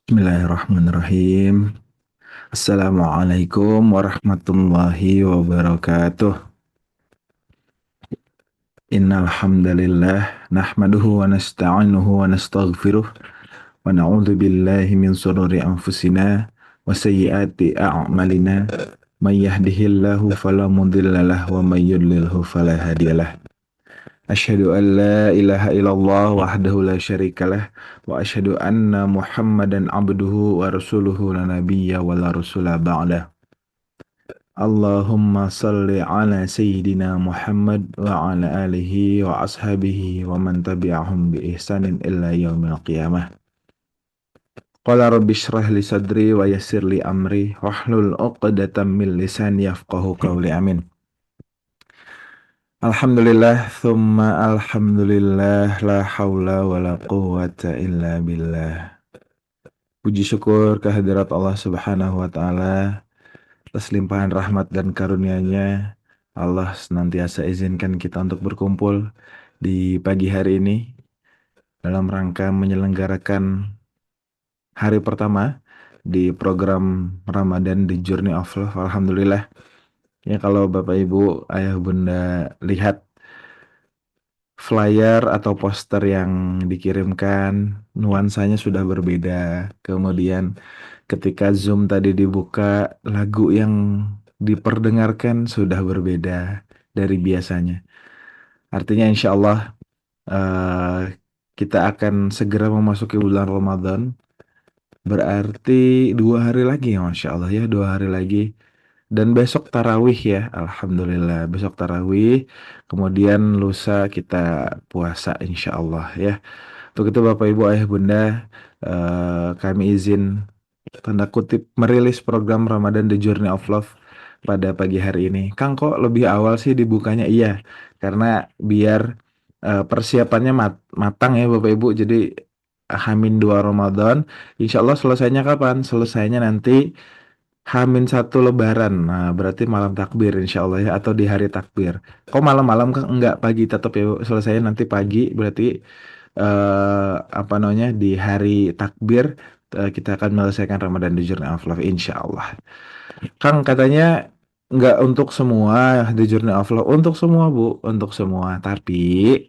Bismillahirrahmanirrahim. Assalamualaikum warahmatullahi wabarakatuh. Innal hamdalillah nahmaduhu wa nasta'inuhu wa nastaghfiruh wa na'udzu billahi min shururi anfusina wa sayyiati a'malina. May yahdihillahu fala mudhillalah wa may yudlilhu fala hadiyalah. Asyhadu an la ilaha illallah wahdahu la syarikalah wa asyhadu anna Muhammadan abduhu wa rasuluhu la nabiyya wa la rasula ba'dah. Allahumma salli ala sayyidina Muhammad wa ala alihi wa ashabihi wa man tabi'ahum bi ihsanin illa yaumil qiyamah. Qala rabbi shrah li sadri wa yassir li amri wahlul 'uqdatam min lisani yafqahu qawli amin. Alhamdulillah, thumma alhamdulillah, la haula wa la quwwata illa billah. Puji syukur kehadirat Allah Subhanahu wa Ta'ala atas limpahan rahmat dan karunia-Nya. Allah senantiasa izinkan kita untuk berkumpul di pagi hari ini dalam rangka menyelenggarakan hari pertama di program Ramadan The Journey of Love. Alhamdulillah. Ya, kalau Bapak Ibu, Ayah Bunda lihat flyer atau poster yang dikirimkan, nuansanya sudah berbeda. Kemudian ketika Zoom tadi dibuka, lagu yang diperdengarkan sudah berbeda dari biasanya. Artinya insya Allah eh, kita akan segera memasuki bulan Ramadan. Berarti 2 hari lagi ya, Masya Allah ya, 2 hari lagi. Dan besok tarawih ya, Alhamdulillah. Besok tarawih, kemudian lusa kita puasa insya Allah ya. Untuk itu Bapak Ibu Ayah Bunda, kami izin tanda kutip merilis program Ramadan The Journey of Love pada pagi hari ini. Kang, kok lebih awal sih dibukanya? Iya, karena biar persiapannya matang ya Bapak Ibu. Jadi H-2 Ramadan, insya Allah selesainya kapan? Selesainya nanti H-1 Lebaran. Nah, berarti malam takbir insya Allah ya, atau di hari takbir. Kok malam-malam kan? Enggak, pagi tetap ya Bu. Selesainya nanti pagi, berarti apa namanya, di hari takbir kita akan menyelesaikan Ramadan di Journey of Love insya Allah. Kang, katanya nggak untuk semua The Journey of Love. Untuk semua Bu, untuk semua. Tapi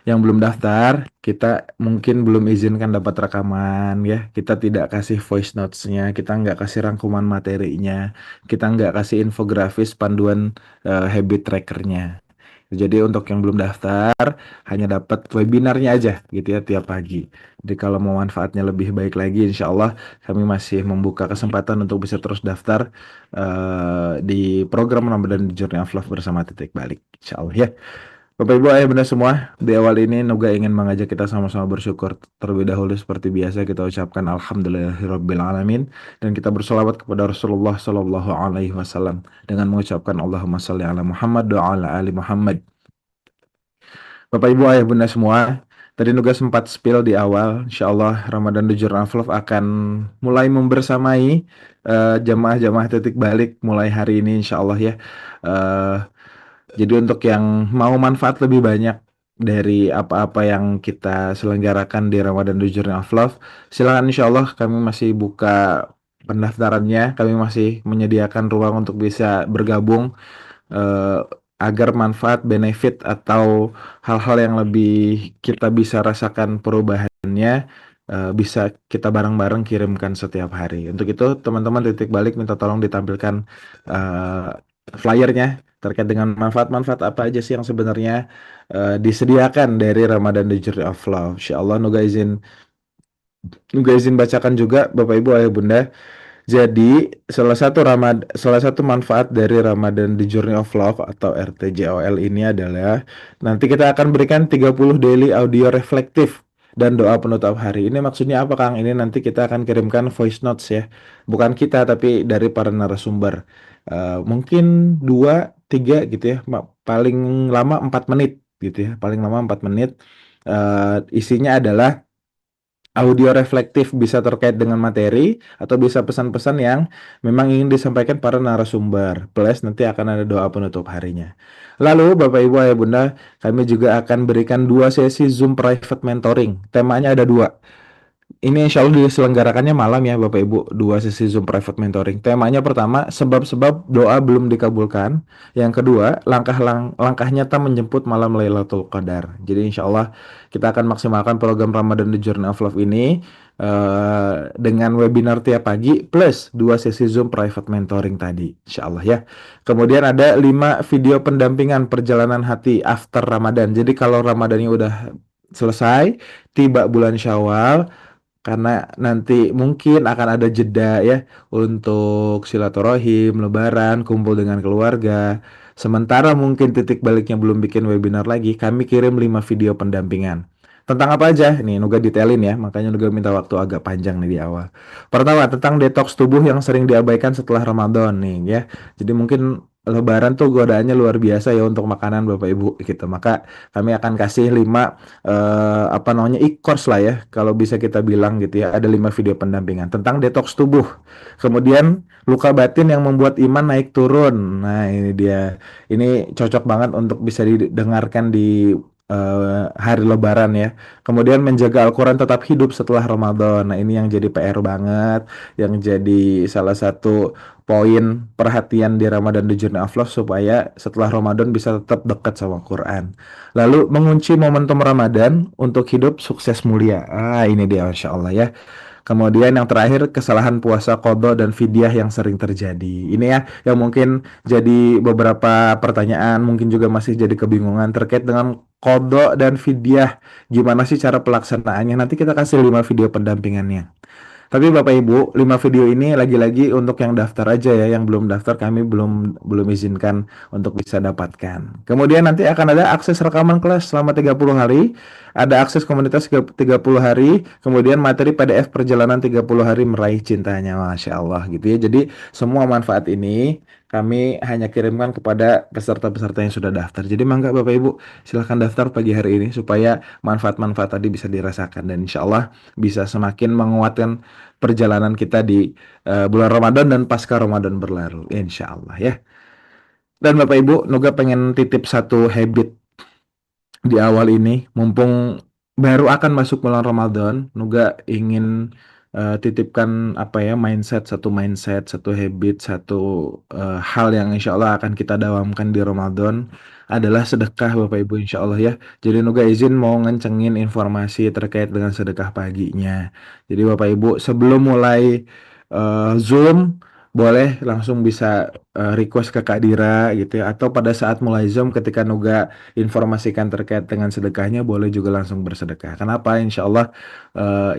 yang belum daftar, kita mungkin belum izinkan dapat rekaman ya. Kita tidak kasih voice notes-nya, kita nggak kasih rangkuman materinya, kita nggak kasih infografis panduan habit tracker-nya. Jadi untuk yang belum daftar, hanya dapat webinarnya aja gitu ya tiap pagi. Jadi kalau mau manfaatnya lebih baik lagi, insya Allah kami masih membuka kesempatan untuk bisa terus daftar di program Ramadan Journey of Love bersama Titik Balik. Insya Allah ya. Bapak Ibu Ayah Bunda semua, di awal ini Nuga ingin mengajak kita sama-sama bersyukur terlebih dahulu. Seperti biasa kita ucapkan Alhamdulillahirabbil alamin dan kita bersolawat kepada Rasulullah Sallallahu Alaihi Wasallam dengan mengucapkan Allahumma salli ala Muhammad wa ala ali Muhammad. Bapak Ibu Ayah Bunda semua, tadi Nuga sempat spill di awal, insya Allah Ramadan The Journey of Love akan mulai membersamai jamaah-jamaah Titik Balik mulai hari ini insya Allah ya. Eh, jadi untuk yang mau manfaat lebih banyak dari apa-apa yang kita selenggarakan di Ramadan The Journey of Love, silakan insya Allah kami masih buka pendaftarannya, kami masih menyediakan ruang untuk bisa bergabung eh, agar manfaat, benefit atau hal-hal yang lebih kita bisa rasakan perubahannya bisa kita bareng-bareng kirimkan setiap hari. Untuk itu teman-teman Titik Balik minta tolong ditampilkan eh, flyernya terkait dengan manfaat-manfaat apa aja sih yang sebenarnya disediakan dari Ramadan The Journey of Love. Insya Allah Nuga izin bacakan juga Bapak Ibu Ayah Bunda. Jadi salah satu manfaat dari Ramadan The Journey of Love atau RTJOL ini adalah nanti kita akan berikan 30 daily audio reflektif dan doa penutup hari. Ini maksudnya apa Kang? Ini nanti kita akan kirimkan voice notes ya. Bukan kita tapi dari para narasumber. Mungkin 2, 3 gitu ya. Paling lama 4 menit gitu ya. Paling lama 4 menit. Isinya adalah audio reflektif, bisa terkait dengan materi atau bisa pesan-pesan yang memang ingin disampaikan para narasumber. Plus nanti akan ada doa penutup harinya. Lalu Bapak Ibu Ayah Bunda, kami juga akan berikan 2 sesi Zoom private mentoring. Temanya ada 2. Ini insya Allah diselenggarakannya malam ya Bapak Ibu, dua sesi Zoom private mentoring. Temanya pertama, sebab-sebab doa belum dikabulkan. Yang kedua, langkah nyata menjemput malam Lailatul Qadar. Jadi insya Allah kita akan maksimalkan program Ramadan The Journey of Love ini dengan webinar tiap pagi plus dua sesi Zoom private mentoring tadi. Insya Allah ya. Kemudian ada 5 video pendampingan perjalanan hati after Ramadan. Jadi kalau Ramadannya udah selesai, tiba bulan Syawal, karena nanti mungkin akan ada jeda ya untuk silaturahim, lebaran, kumpul dengan keluarga. Sementara mungkin titik baliknya belum bikin webinar lagi, kami kirim 5 video pendampingan. Tentang apa aja? Nih, Nuga detailin ya, makanya Nuga minta waktu agak panjang nih di awal. Pertama, tentang detox tubuh yang sering diabaikan setelah Ramadan nih ya. Jadi mungkin Lebaran tuh godaannya luar biasa ya untuk makanan Bapak Ibu gitu. Maka kami akan kasih 5 apa namanya e-course lah ya kalau bisa kita bilang gitu ya, ada 5 video pendampingan tentang detox tubuh, kemudian luka batin yang membuat iman naik turun. Nah ini dia, ini cocok banget untuk bisa didengarkan di hari Lebaran ya. Kemudian menjaga Al-Quran tetap hidup setelah Ramadan. Nah ini yang jadi PR banget, yang jadi salah satu poin perhatian di Ramadan The Journey of Love supaya setelah Ramadan bisa tetap dekat sama Quran. Lalu mengunci momentum Ramadan untuk hidup sukses mulia. Ah, ini dia, Masya Allah ya. Kemudian yang terakhir, kesalahan puasa qadha dan fidyah yang sering terjadi. Ini ya yang mungkin jadi beberapa pertanyaan, mungkin juga masih jadi kebingungan terkait dengan qadha dan fidyah. Gimana sih cara pelaksanaannya? Nanti kita kasih 5 video pendampingannya. Tapi Bapak Ibu, 5 video ini lagi-lagi untuk yang daftar aja ya, yang belum daftar kami belum izinkan untuk bisa dapatkan. Kemudian nanti akan ada akses rekaman kelas selama 30 hari, ada akses komunitas 30 hari, kemudian materi PDF perjalanan 30 hari meraih cintanya, Masya Allah gitu ya. Jadi semua manfaat ini kami hanya kirimkan kepada peserta-peserta yang sudah daftar. Jadi mangga Bapak Ibu, silahkan daftar pagi hari ini supaya manfaat-manfaat tadi bisa dirasakan dan insya Allah bisa semakin menguatkan perjalanan kita di bulan Ramadan dan pasca Ramadan berlalu, insya Allah ya. Dan Bapak Ibu, Nuga pengen titip satu habit di awal ini, mumpung baru akan masuk bulan Ramadan, Nuga ingin titipkan apa ya, mindset, satu habit, satu hal yang insya Allah akan kita dawamkan di Ramadan adalah sedekah Bapak Ibu insya Allah ya. Jadi Nuga izin mau ngencengin informasi terkait dengan sedekah paginya. Jadi Bapak Ibu sebelum mulai Zoom boleh langsung bisa request ke Kak Dira gitu ya, atau pada saat mulai Zoom ketika Nuga informasikan terkait dengan sedekahnya boleh juga langsung bersedekah. Kenapa? Insya Allah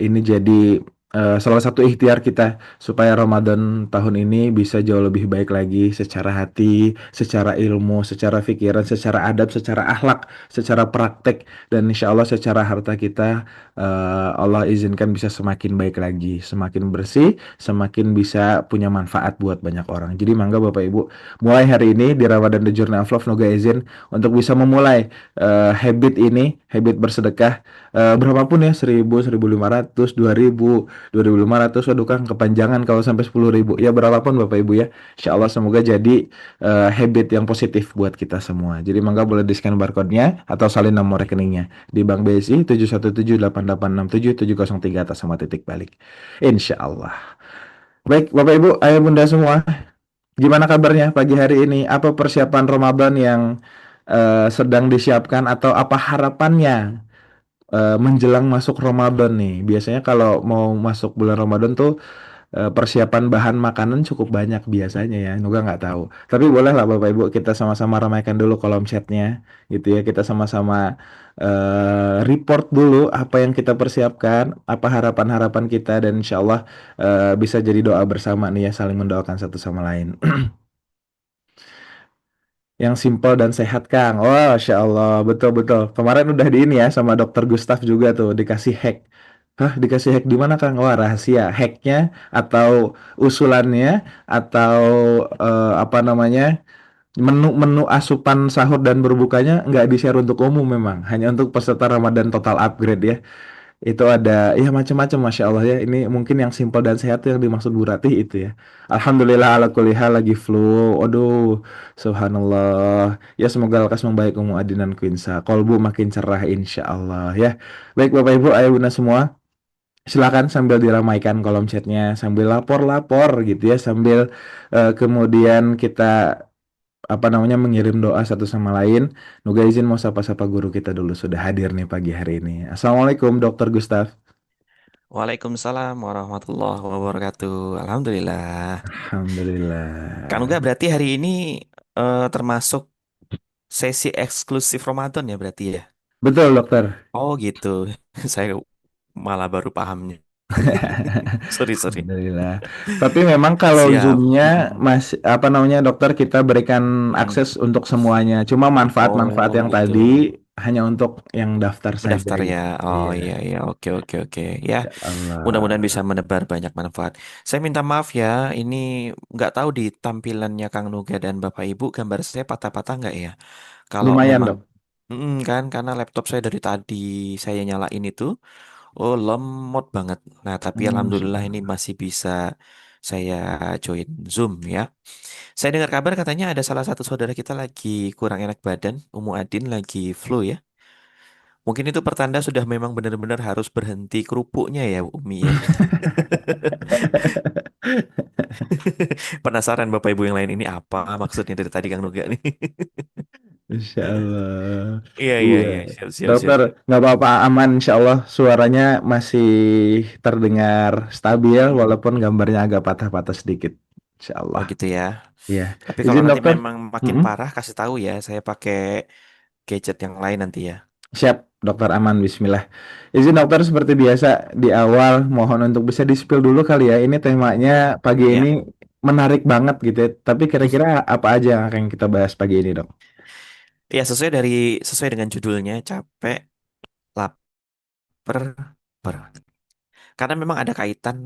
ini jadi salah satu ikhtiar kita supaya Ramadan tahun ini bisa jauh lebih baik lagi secara hati, secara ilmu, secara pikiran, secara adab, secara akhlak, secara praktek, dan insya Allah secara harta kita Allah izinkan bisa semakin baik lagi, semakin bersih, semakin bisa punya manfaat buat banyak orang. Jadi mangga Bapak Ibu, mulai hari ini di Ramadan The Journey of Love, Nuga izin untuk bisa memulai habit ini, habit bersedekah berapapun ya, 1.000, 1.500, 2.000, 2.500, waduh Kang kepanjangan kalau sampai 10.000, ya berapapun Bapak Ibu ya, Insya Allah semoga jadi habit yang positif buat kita semua. Jadi mangga boleh di scan barcode-nya atau salin nomor rekeningnya di Bank BSI 7178867 703 atas sama titik balik, Insya Allah. Baik Bapak Ibu, ayah bunda semua, gimana kabarnya pagi hari ini? Apa persiapan Ramadan yang sedang disiapkan atau apa harapannya menjelang masuk Ramadan nih? Biasanya kalau mau masuk bulan Ramadan tuh persiapan bahan makanan cukup banyak biasanya ya. Nuga nggak tahu. Tapi boleh lah Bapak Ibu kita sama-sama ramaikan dulu kolom chatnya gitu ya. Kita sama-sama report dulu apa yang kita persiapkan, apa harapan-harapan kita dan insya Allah bisa jadi doa bersama nih ya, saling mendoakan satu sama lain. Yang simpel dan sehat Kang. Oh, Masya Allah, betul-betul. Kemarin udah di ini ya sama Dokter Gustaf juga tuh dikasih hack. Hah, dikasih hack di mana Kang? Wah, rahasia. Hacknya atau usulannya atau apa namanya, menu-menu asupan sahur dan berbukanya nggak di-share untuk umum memang. Hanya untuk peserta Ramadan Total Upgrade ya. Itu ada ya macam-macam Masya Allah ya. Ini mungkin yang simpel dan sehat yang dimaksud Bu Ratih itu ya. Alhamdulillah ala kulli hal lagi flu. Aduh, subhanallah. Ya semoga lekas membaik Umu Adinan Quinsa. Kolbu makin cerah insya Allah ya. Baik Bapak Ibu, ayah bunda semua. silakan sambil diramaikan kolom chatnya, sambil lapor-lapor gitu ya, sambil kemudian kita apa namanya mengirim doa satu sama lain. Nuga izin mau sapa-sapa guru kita dulu sudah hadir nih pagi hari ini. Assalamualaikum Dokter Gustaf. Waalaikumsalam warahmatullahi wabarakatuh. Alhamdulillah. Kang Nuga Alhamdulillah. berarti hari ini termasuk sesi eksklusif Ramadan ya berarti ya? Betul dokter. Oh gitu. Saya malah baru pahamnya. Sorry, sorry. Alhamdulillah. Tapi memang kalau Siap. Zoom-nya Mm-mm. masih apa namanya dokter kita berikan Mm-mm. akses untuk semuanya. Cuma manfaat-manfaat Oh yang gitu. tadi hanya untuk yang daftar saja Mendaftar ya. gitu. Oh Iya, iya iya. Oke oke oke. Ya, Insya mudah-mudahan Allah. bisa menebar banyak manfaat. Saya minta maaf ya. Ini nggak tahu di tampilannya Kang Nuga dan Bapak Ibu gambar saya patah-patah nggak ya? Kalau Lumayan memang dok. kan karena laptop saya dari tadi saya nyalain itu, oh lemot banget. Nah, tapi alhamdulillah ini Subhanallah. masih bisa saya join Zoom ya. Saya dengar kabar katanya ada salah satu saudara kita lagi kurang enak badan, Umu Adin lagi flu ya. Mungkin itu pertanda sudah memang benar-benar harus berhenti kerupuknya ya, Umi ya. Penasaran Bapak Ibu yang lain ini apa maksudnya dari tadi Kang Nuga nih. Insya Allah. Iya iya Iya. iya, siap siap siap. Dokter, nggak apa-apa aman. Insya Allah suaranya masih terdengar stabil Mm-mm. walaupun gambarnya agak patah-patah sedikit. Insya Oh Allah. gitu ya. Iya. Tapi kalau Izin nanti dokter. memang makin Mm-mm. parah, kasih tahu ya. Saya pakai gadget yang lain nanti ya. Siap, dokter aman. Bismillah. Izin dokter seperti biasa di awal mohon untuk bisa di-spill dulu kali ya. Ini temanya pagi ini Ya, menarik banget gitu ya. Tapi kira-kira apa aja yang akan kita bahas pagi ini dok? ya sesuai dengan judulnya capek, lapar, per. Karena memang ada kaitan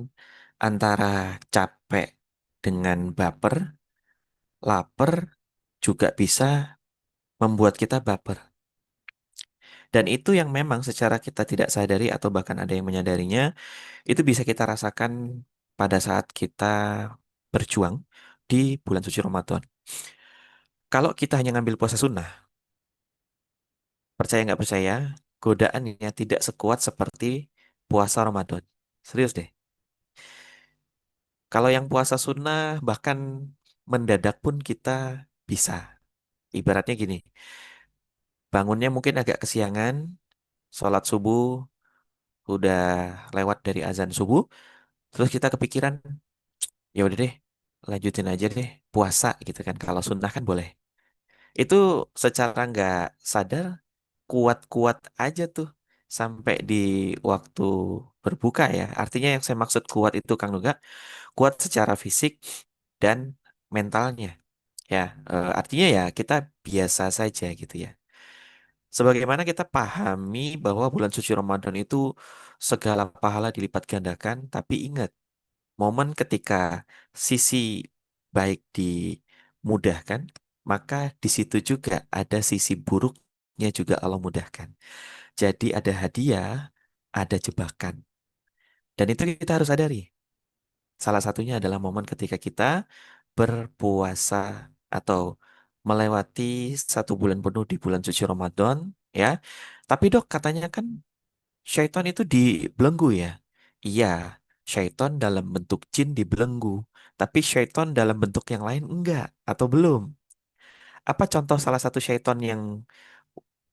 antara capek dengan baper, lapar juga bisa membuat kita baper. Dan itu yang memang secara kita tidak sadari atau bahkan ada yang menyadarinya, itu bisa kita rasakan pada saat kita berjuang di bulan suci Ramadan. Kalau kita hanya ngambil puasa sunnah, percaya nggak percaya, godaannya tidak sekuat seperti puasa Ramadan. Serius deh. Kalau yang puasa sunnah bahkan mendadak pun kita bisa. Ibaratnya gini, bangunnya mungkin agak kesiangan, sholat subuh udah lewat dari azan subuh, terus kita kepikiran, ya udah deh, lanjutin aja deh puasa gitu kan. Kalau sunnah kan boleh. Itu secara nggak sadar kuat-kuat aja tuh sampai di waktu berbuka ya. Artinya yang saya maksud kuat itu Kang Nuga, kuat secara fisik dan mentalnya. Ya, artinya ya kita biasa saja gitu ya. Sebagaimana kita pahami bahwa bulan suci Ramadan itu segala pahala dilipat gandakan, tapi ingat, momen ketika sisi baik dimudahkan, maka di situ juga ada sisi buruknya juga Allah mudahkan. Jadi ada hadiah, ada jebakan. Dan itu kita harus sadari. Salah satunya adalah momen ketika kita berpuasa atau melewati satu bulan penuh di bulan suci Ramadan, ya. Tapi dok, katanya kan syaitan itu dibelenggu ya. Iya, syaitan dalam bentuk jin dibelenggu. Tapi syaitan dalam bentuk yang lain enggak atau belum. Apa contoh salah satu syaitan yang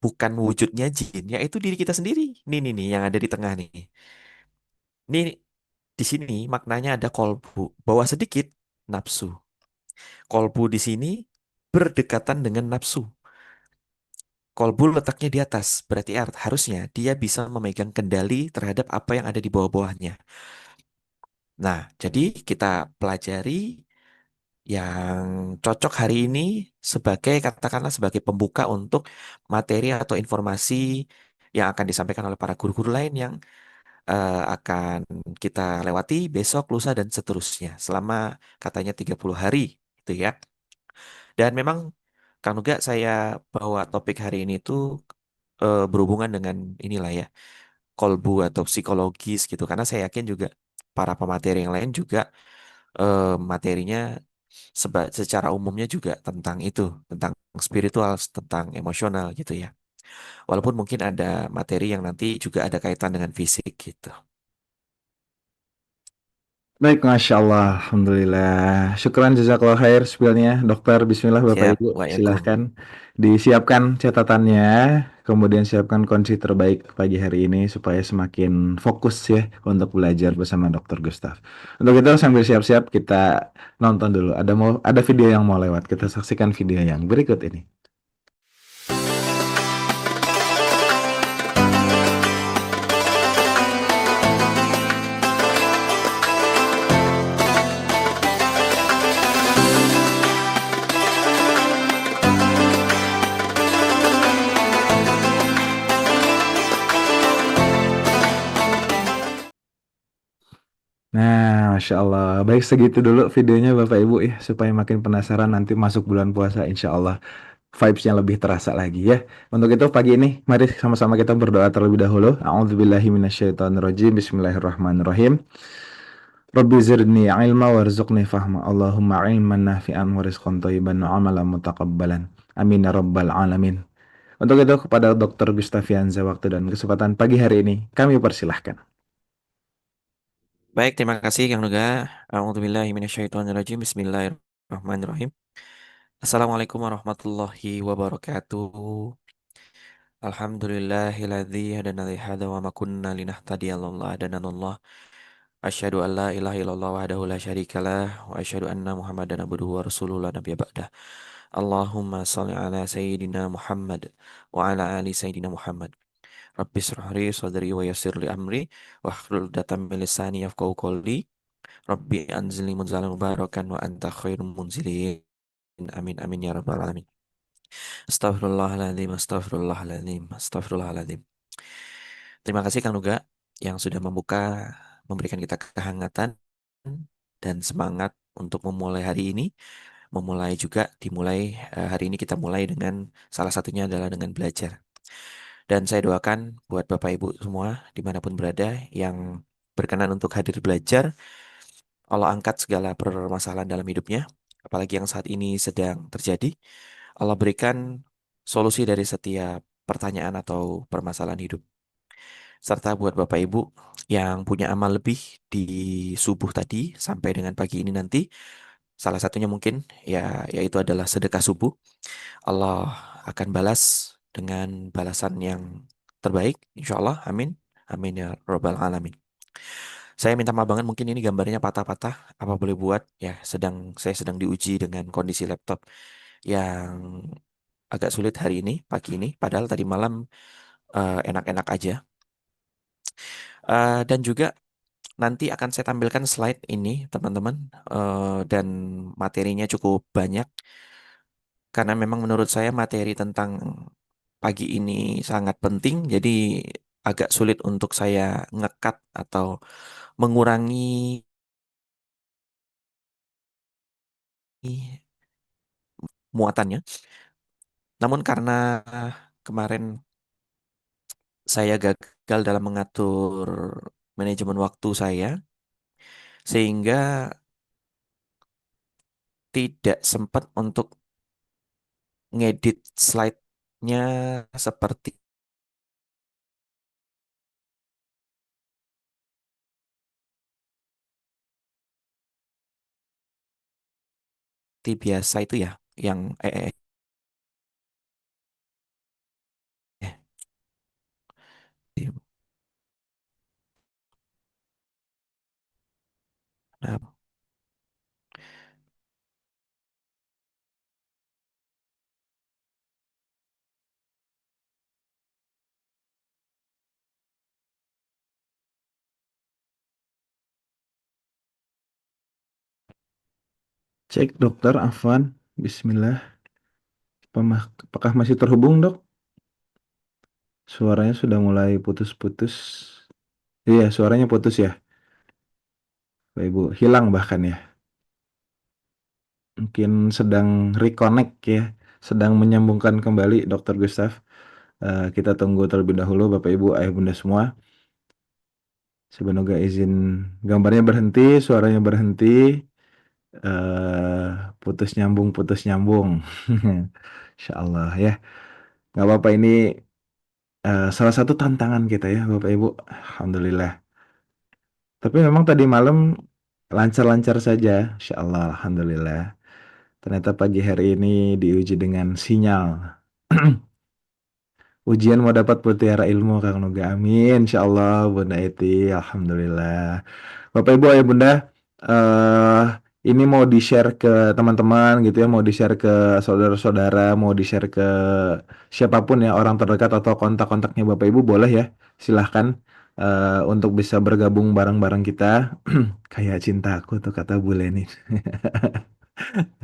bukan wujudnya jin, yaitu diri kita sendiri. Nih, yang ada di tengah nih. Nih, di sini maknanya ada kolbu. Bawah sedikit, nafsu. Kolbu di sini berdekatan dengan nafsu. Kolbu letaknya di atas, berarti harusnya dia bisa memegang kendali terhadap apa yang ada di bawah-bawahnya. Nah, jadi kita pelajari yang cocok hari ini sebagai katakanlah sebagai pembuka untuk materi atau informasi yang akan disampaikan oleh para guru-guru lain yang akan kita lewati besok, lusa, dan seterusnya selama katanya 30 hari itu ya. Dan memang Kang Nuga saya bawa topik hari ini tuh berhubungan dengan inilah ya, kolbu atau psikologis gitu. Karena saya yakin juga para pemateri yang lain juga materinya secara umumnya juga tentang itu, tentang spiritual, tentang emosional gitu ya. Walaupun mungkin ada materi yang nanti juga ada kaitan dengan fisik gitu. Baik, Masya Allah, Alhamdulillah. Syukran jazakallah khair spillnya. Dokter, Bismillah Bapak Siap, Ibu, waalaikum. silahkan disiapkan catatannya, kemudian siapkan kunci terbaik pagi hari ini supaya semakin fokus ya untuk belajar bersama Dokter Gustaf. Untuk itu sambil siap-siap kita nonton dulu. Ada video yang mau lewat. Kita saksikan video yang berikut ini. Nah, Masya Allah. Baik segitu dulu videonya Bapak Ibu ya, supaya makin penasaran nanti masuk bulan puasa insya Allah vibes-nya lebih terasa lagi ya. Untuk itu pagi ini mari sama-sama kita berdoa terlebih dahulu. A'udzubillahi minasyaitonirrajim. Bismillahirrahmanirrahim. Rabbi zirni ilma warzuqni fahma. Allahumma ilman nafi'an wa rizqan thayyiban wa amalan mutaqabbalan. Amin ya rabbal alamin. Untuk itu kepada Dr. Gustavianza waktu dan kesempatan pagi hari ini kami persilahkan. Baik, terima kasih Kang Nuga. A'udzubillahi minasyaitonirrajim. Bismillahirrahmanirrahim. Assalamualaikum warahmatullahi wabarakatuh. Alhamdulillahilladzi hadana li hadza wa ma kunna linahtadiya laula hadana Allah. Asyhadu an la ilaha illallah wahdahu la syarikalah wa asyhadu anna Muhammadan abduhu wa rasuluhu la nabiyya ba'dah. Allahumma shalli ala sayyidina Muhammad wa ala ali sayyidina Muhammad. Rabbi shrah li sadri wa yassir li amri wa hlul datam min lisani yafqahu qawli. Rabbi anzilni munzalan mubarakan wa anta khairul munzilin. Amin amin ya rabbal alamin. Astagfirullahaladzim, astagfirullahaladzim, astagfirullahaladzim. Terima kasih Kang Nuga yang sudah memberikan kita kehangatan dan semangat untuk memulai hari ini. Hari ini kita mulai dengan salah satunya adalah dengan belajar. Dan saya doakan buat Bapak Ibu semua dimanapun berada yang berkenan untuk hadir belajar, Allah angkat segala permasalahan dalam hidupnya, apalagi yang saat ini sedang terjadi. Allah berikan solusi dari setiap pertanyaan atau permasalahan hidup. Serta buat Bapak Ibu yang punya amal lebih di subuh tadi sampai dengan pagi ini nanti, salah satunya mungkin yaitu adalah sedekah subuh. Allah akan balas dengan balasan yang terbaik, insya Allah. Amin. Amin ya robbal alamin. Saya minta maaf banget mungkin ini gambarnya patah-patah. Apa boleh buat? Ya, saya sedang diuji dengan kondisi laptop yang agak sulit hari ini, pagi ini. Padahal tadi malam enak-enak aja. Dan juga nanti akan saya tampilkan slide ini, teman-teman, dan materinya cukup banyak karena memang menurut saya materi tentang pagi ini sangat penting. Jadi agak sulit untuk saya ngekat atau mengurangi muatannya. Namun karena kemarin saya gagal dalam mengatur manajemen waktu saya, sehingga tidak sempat untuk ngedit slide-nya seperti biasa itu ya, yang eh, eh, nah, Cek dokter Afwan, Bismillah. Apakah masih terhubung dok? Suaranya sudah mulai putus-putus. Iya, suaranya putus ya, Bapak Ibu. Hilang bahkan ya. Mungkin sedang reconnect ya, sedang menyambungkan kembali Dokter Gustaf. Kita tunggu terlebih dahulu Bapak Ibu, Ayah Bunda semua. Semoga izin gambarnya berhenti, suaranya berhenti, eh putus nyambung. Insya Allah ya. Nggak apa-apa ini salah satu tantangan kita ya Bapak Ibu. Alhamdulillah. Tapi memang tadi malam Lancar-lancar saja, Insya Allah, Alhamdulillah. Ternyata pagi hari ini diuji dengan sinyal. Ujian mau dapat mutiara ilmu, Kang Nuga. Amin, Insya Allah, Bunda Eti, Alhamdulillah. Bapak Ibu Ayah Bunda, eh ini mau di-share ke teman-teman gitu ya, mau di-share ke saudara-saudara, mau di-share ke siapapun ya, orang terdekat atau kontak-kontaknya Bapak Ibu boleh ya. Silahkan untuk bisa bergabung bareng-bareng kita. Kayak cintaku tuh kata Bu Leni.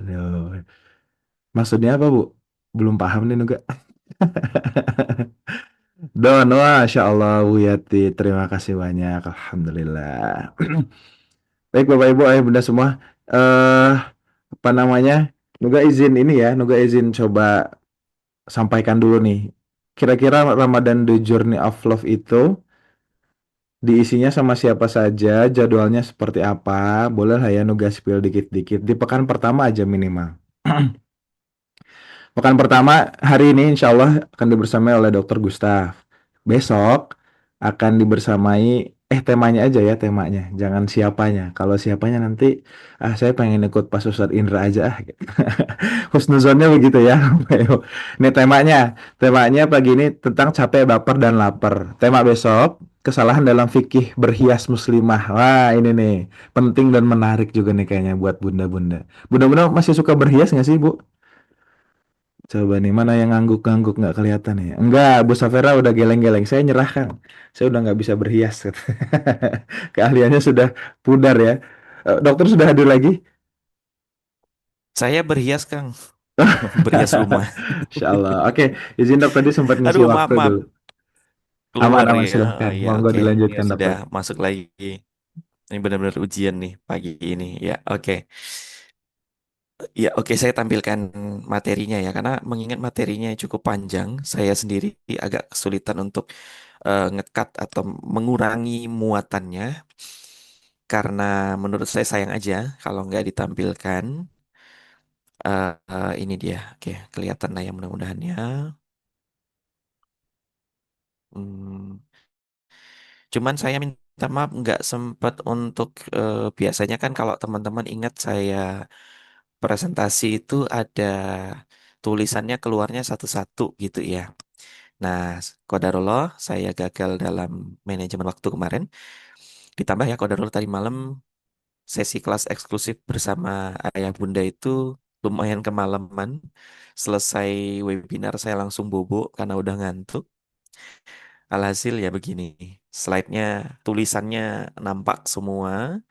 Aduh. Maksudnya apa Bu? Belum paham nih Nuga. Don, Masya Allah, Bu Yati. Terima kasih banyak. Alhamdulillah. Baik Bapak Ibu, Ayah Bunda semua. eh Apa namanya? Nuga izin ini ya, Nuga izin coba sampaikan dulu nih. Kira-kira Ramadan The Journey of Love itu diisinya sama siapa saja, jadwalnya seperti apa? Boleh lah ya Nuga spill dikit-dikit. Di pekan pertama aja minimal. Pekan pertama hari ini insya Allah akan dibersamai oleh Dr. Gustaf. Besok akan dibersamai, temanya aja ya temanya, jangan siapanya. Kalau siapanya nanti, saya pengen ikut pas Ustadz Indra aja ah. Gitu. Husnuzonnya begitu ya. Ini temanya pagi ini tentang capek, baper, dan lapar. Tema besok, kesalahan dalam fikih berhias muslimah. Wah ini nih, penting dan menarik juga nih kayaknya buat bunda-bunda. Bunda-bunda masih suka berhias nggak sih Bu? Coba nih, mana yang ngangguk-ngangguk nggak kelihatan ya? Enggak, Bu Safera udah geleng-geleng. Saya nyerahkan. Saya udah nggak bisa berhias. Keahliannya sudah pudar ya. Dokter sudah hadir lagi? Saya berhias, Kang. Berhias rumah. Insya Allah. Oke, izin dok tadi sempat ngisi Aduh, maaf, waktu maaf. dulu. Keluar Aman-aman ya. Oh, silahkan. ya, Monggo oke. Ya dilanjutkan sudah dokter. masuk lagi. Ini benar-benar ujian nih pagi ini. Ya, oke. Ya, oke. Saya tampilkan materinya ya. Karena mengingat materinya cukup panjang, saya sendiri agak kesulitan untuk ngekat atau mengurangi muatannya. Karena menurut saya sayang aja kalau nggak ditampilkan. Ini dia. Oke, kelihatan lah ya mudah-mudahan ya. Hmm, Cuman saya minta maaf nggak sempat untuk biasanya kan kalau teman-teman ingat saya presentasi itu ada tulisannya keluarnya satu-satu gitu ya. Nah, kodarullah saya gagal dalam manajemen waktu kemarin. Ditambah ya kodarullah tadi malam sesi kelas eksklusif bersama ayah bunda itu lumayan kemalaman. Selesai webinar saya langsung bobo karena udah ngantuk. Alhasil ya begini, slide-nya, tulisannya nampak semua.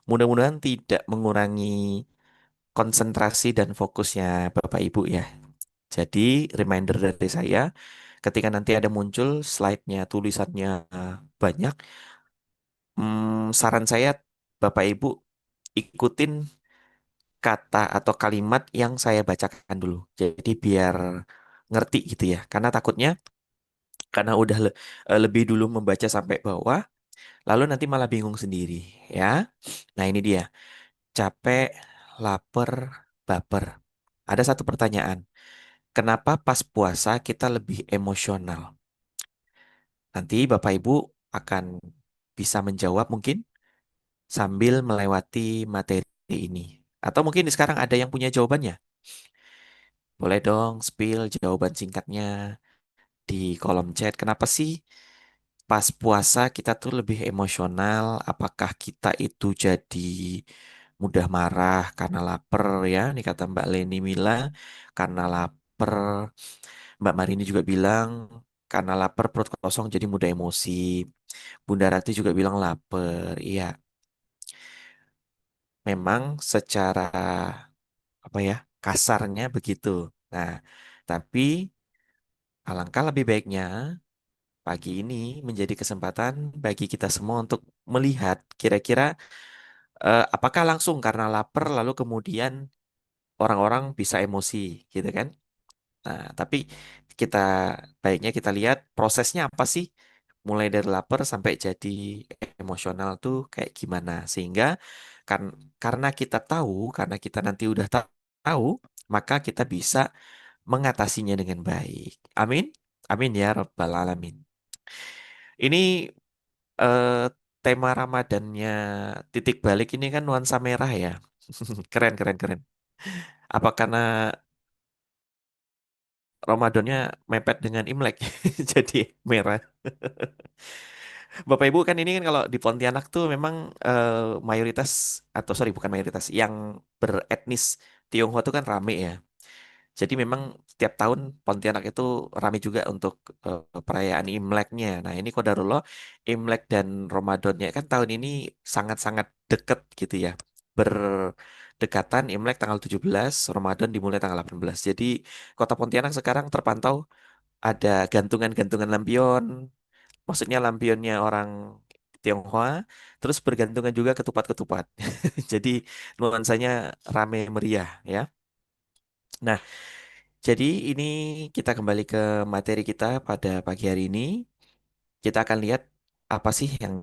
Mudah-mudahan tidak mengurangi konsentrasi dan fokusnya Bapak Ibu ya. Jadi reminder dari saya, ketika nanti ada muncul slide-nya, tulisannya banyak, saran saya Bapak Ibu ikutin kata atau kalimat yang saya bacakan dulu. Jadi biar ngerti gitu ya. Karena takutnya karena udah lebih dulu membaca sampai bawah, lalu nanti malah bingung sendiri ya. Nah ini dia, capek, lapar, baper. Ada satu pertanyaan, kenapa pas puasa kita lebih emosional? Nanti Bapak Ibu akan bisa menjawab mungkin sambil melewati materi ini. Atau mungkin sekarang ada yang punya jawabannya. Boleh dong spill jawaban singkatnya di kolom chat. Kenapa sih pas puasa kita tuh lebih emosional? Apakah kita itu jadi mudah marah karena lapar ya? Ini kata Mbak Leni Mila, karena lapar. Mbak Marini juga bilang karena lapar perut kosong jadi mudah emosi. Bunda Rati juga bilang lapar. Iya, memang secara apa ya kasarnya begitu. Nah, tapi alangkah lebih baiknya pagi ini menjadi kesempatan bagi kita semua untuk melihat kira-kira apakah langsung karena lapar lalu kemudian orang-orang bisa emosi gitu kan? Nah, tapi kita baiknya kita lihat prosesnya apa sih? Mulai dari lapar sampai jadi emosional tuh kayak gimana? Sehingga kan karena kita tahu, karena kita nanti udah tahu, maka kita bisa mengatasinya dengan baik. Amin. Amin ya Rabbal Alamin. Ini tema Ramadannya titik balik ini kan nuansa merah ya. Keren, keren, keren. Apa karena Ramadannya mepet dengan Imlek jadi merah. Bapak Ibu kan ini kan kalau di Pontianak tuh memang eh, mayoritas atau sorry bukan mayoritas yang beretnis Tionghoa tuh kan rame ya. Jadi memang setiap tahun Pontianak itu rame juga untuk perayaan Imleknya. Nah ini Qadarullah Imlek dan Ramadannya kan tahun ini sangat-sangat deket gitu ya. Berdekatan Imlek tanggal 17, Ramadan dimulai tanggal 18. Jadi Kota Pontianak sekarang terpantau ada gantungan-gantungan lampion. Maksudnya lampionnya orang Tionghoa, terus bergantungan juga ketupat-ketupat. Jadi nuansanya rame meriah ya. Nah, jadi ini kita kembali ke materi kita pada pagi hari ini. Kita akan lihat apa sih yang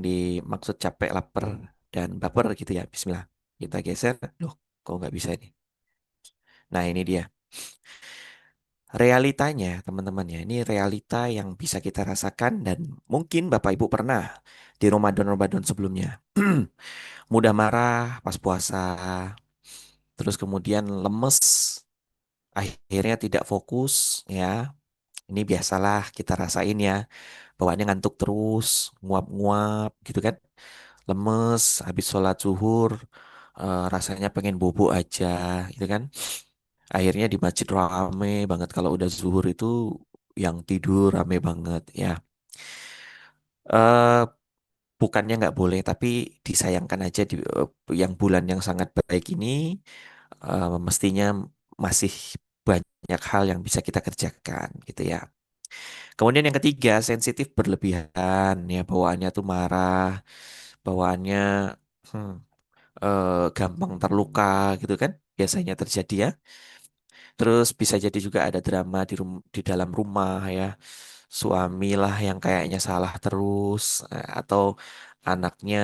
dimaksud capek, lapar, dan baper gitu ya. Bismillah. Kita geser. Loh, kok nggak bisa ini? Nah, ini dia. Realitanya, teman-teman ya. Ini realita yang bisa kita rasakan dan mungkin Bapak Ibu pernah di Ramadan-Ramadan sebelumnya. Mudah marah pas puasa, terus kemudian lemes, akhirnya tidak fokus ya. Ini biasalah kita rasain ya. Bawaannya ngantuk terus, nguap-nguap gitu kan. Lemes, habis sholat zuhur, rasanya pengen bobo aja gitu kan. Akhirnya di masjid rame banget kalau udah zuhur itu yang tidur rame banget ya. eh Bukannya nggak boleh, tapi disayangkan aja di yang bulan yang sangat baik ini mestinya masih banyak hal yang bisa kita kerjakan gitu ya. Kemudian yang ketiga, sensitif berlebihan ya bawaannya tuh marah, bawaannya hmm, gampang terluka gitu kan. Biasanya terjadi ya. Terus bisa jadi juga ada drama di dalam rumah ya. Suami lah yang kayaknya salah terus atau anaknya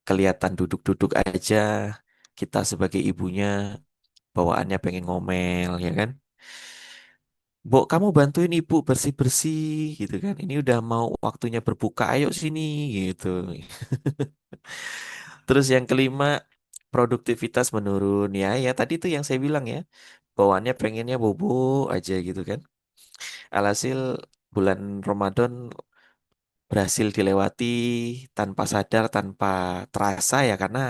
kelihatan duduk-duduk aja. Kita sebagai ibunya bawaannya pengen ngomel ya kan. Bu, kamu bantuin ibu bersih-bersih gitu kan. Ini udah mau waktunya berbuka, ayo sini gitu. Terus yang kelima, produktivitas menurun ya. Ya tadi tuh yang saya bilang ya. Bawaannya pengennya bobo aja gitu kan. Alhasil bulan Ramadan berhasil dilewati tanpa sadar, tanpa terasa ya karena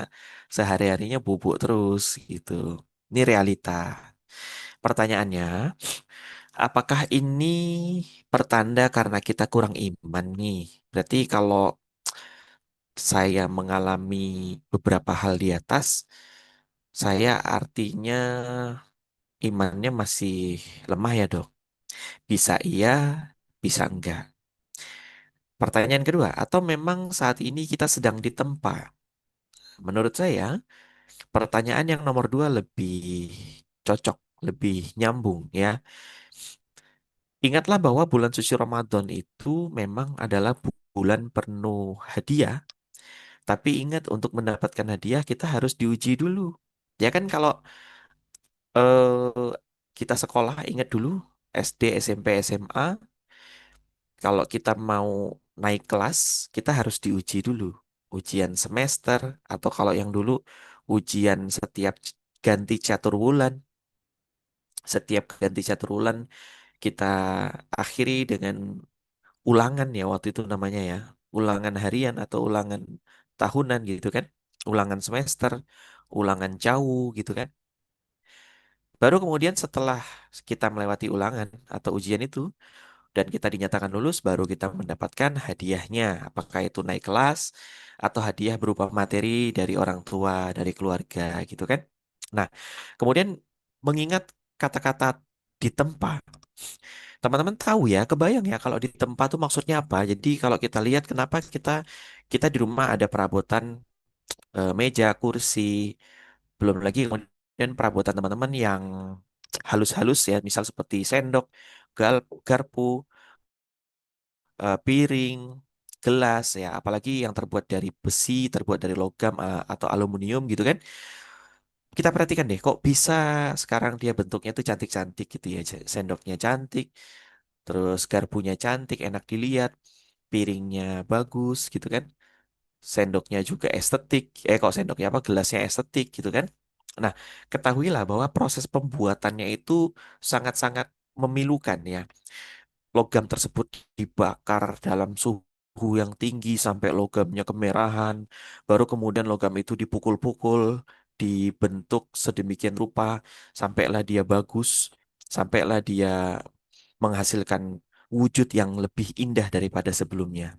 sehari-harinya bubuk terus gitu. Ini realita. Pertanyaannya, apakah ini pertanda karena kita kurang iman nih? Berarti kalau saya mengalami beberapa hal di atas, saya artinya imannya masih lemah ya dok. Bisa iya, bisa enggak. Pertanyaan kedua, atau memang saat ini kita sedang ditempa? Menurut saya, pertanyaan yang nomor dua lebih cocok, lebih nyambung ya. Ingatlah bahwa bulan suci Ramadan itu memang adalah bulan penuh hadiah. Tapi ingat untuk mendapatkan hadiah kita harus diuji dulu. Ya kan kalau eh, kita sekolah ingat dulu SD, SMP, SMA, kalau kita mau naik kelas kita harus diuji dulu. Ujian semester atau kalau yang dulu ujian setiap ganti catur bulan. Setiap ganti catur bulan kita akhiri dengan ulangan ya waktu itu namanya ya. Ulangan harian atau ulangan tahunan gitu kan. Ulangan semester, ulangan jauh gitu kan. Baru kemudian setelah kita melewati ulangan atau ujian itu dan kita dinyatakan lulus, baru kita mendapatkan hadiahnya. Apakah itu naik kelas atau hadiah berupa materi dari orang tua, dari keluarga gitu kan. Nah, kemudian mengingat kata-kata ditempa. Teman-teman tahu ya, kebayang ya kalau ditempa tuh maksudnya apa. Jadi kalau kita lihat kenapa kita di rumah ada perabotan meja, kursi, belum lagi kemudian perabotan teman-teman yang halus-halus ya, misal seperti sendok, garpu, piring, gelas ya, apalagi yang terbuat dari besi, terbuat dari logam atau aluminium gitu kan. Kita perhatikan deh, kok bisa sekarang dia bentuknya tuh cantik-cantik gitu ya. Sendoknya cantik, terus garpunya cantik, enak dilihat, piringnya bagus gitu kan. sendoknya juga estetik, kok sendoknya apa, gelasnya estetik gitu kan. Nah, ketahuilah bahwa proses pembuatannya itu sangat-sangat memilukan ya. Logam tersebut dibakar dalam suhu yang tinggi sampai logamnya kemerahan, baru kemudian logam itu dipukul-pukul, dibentuk sedemikian rupa, sampailah dia bagus, sampailah dia menghasilkan wujud yang lebih indah daripada sebelumnya.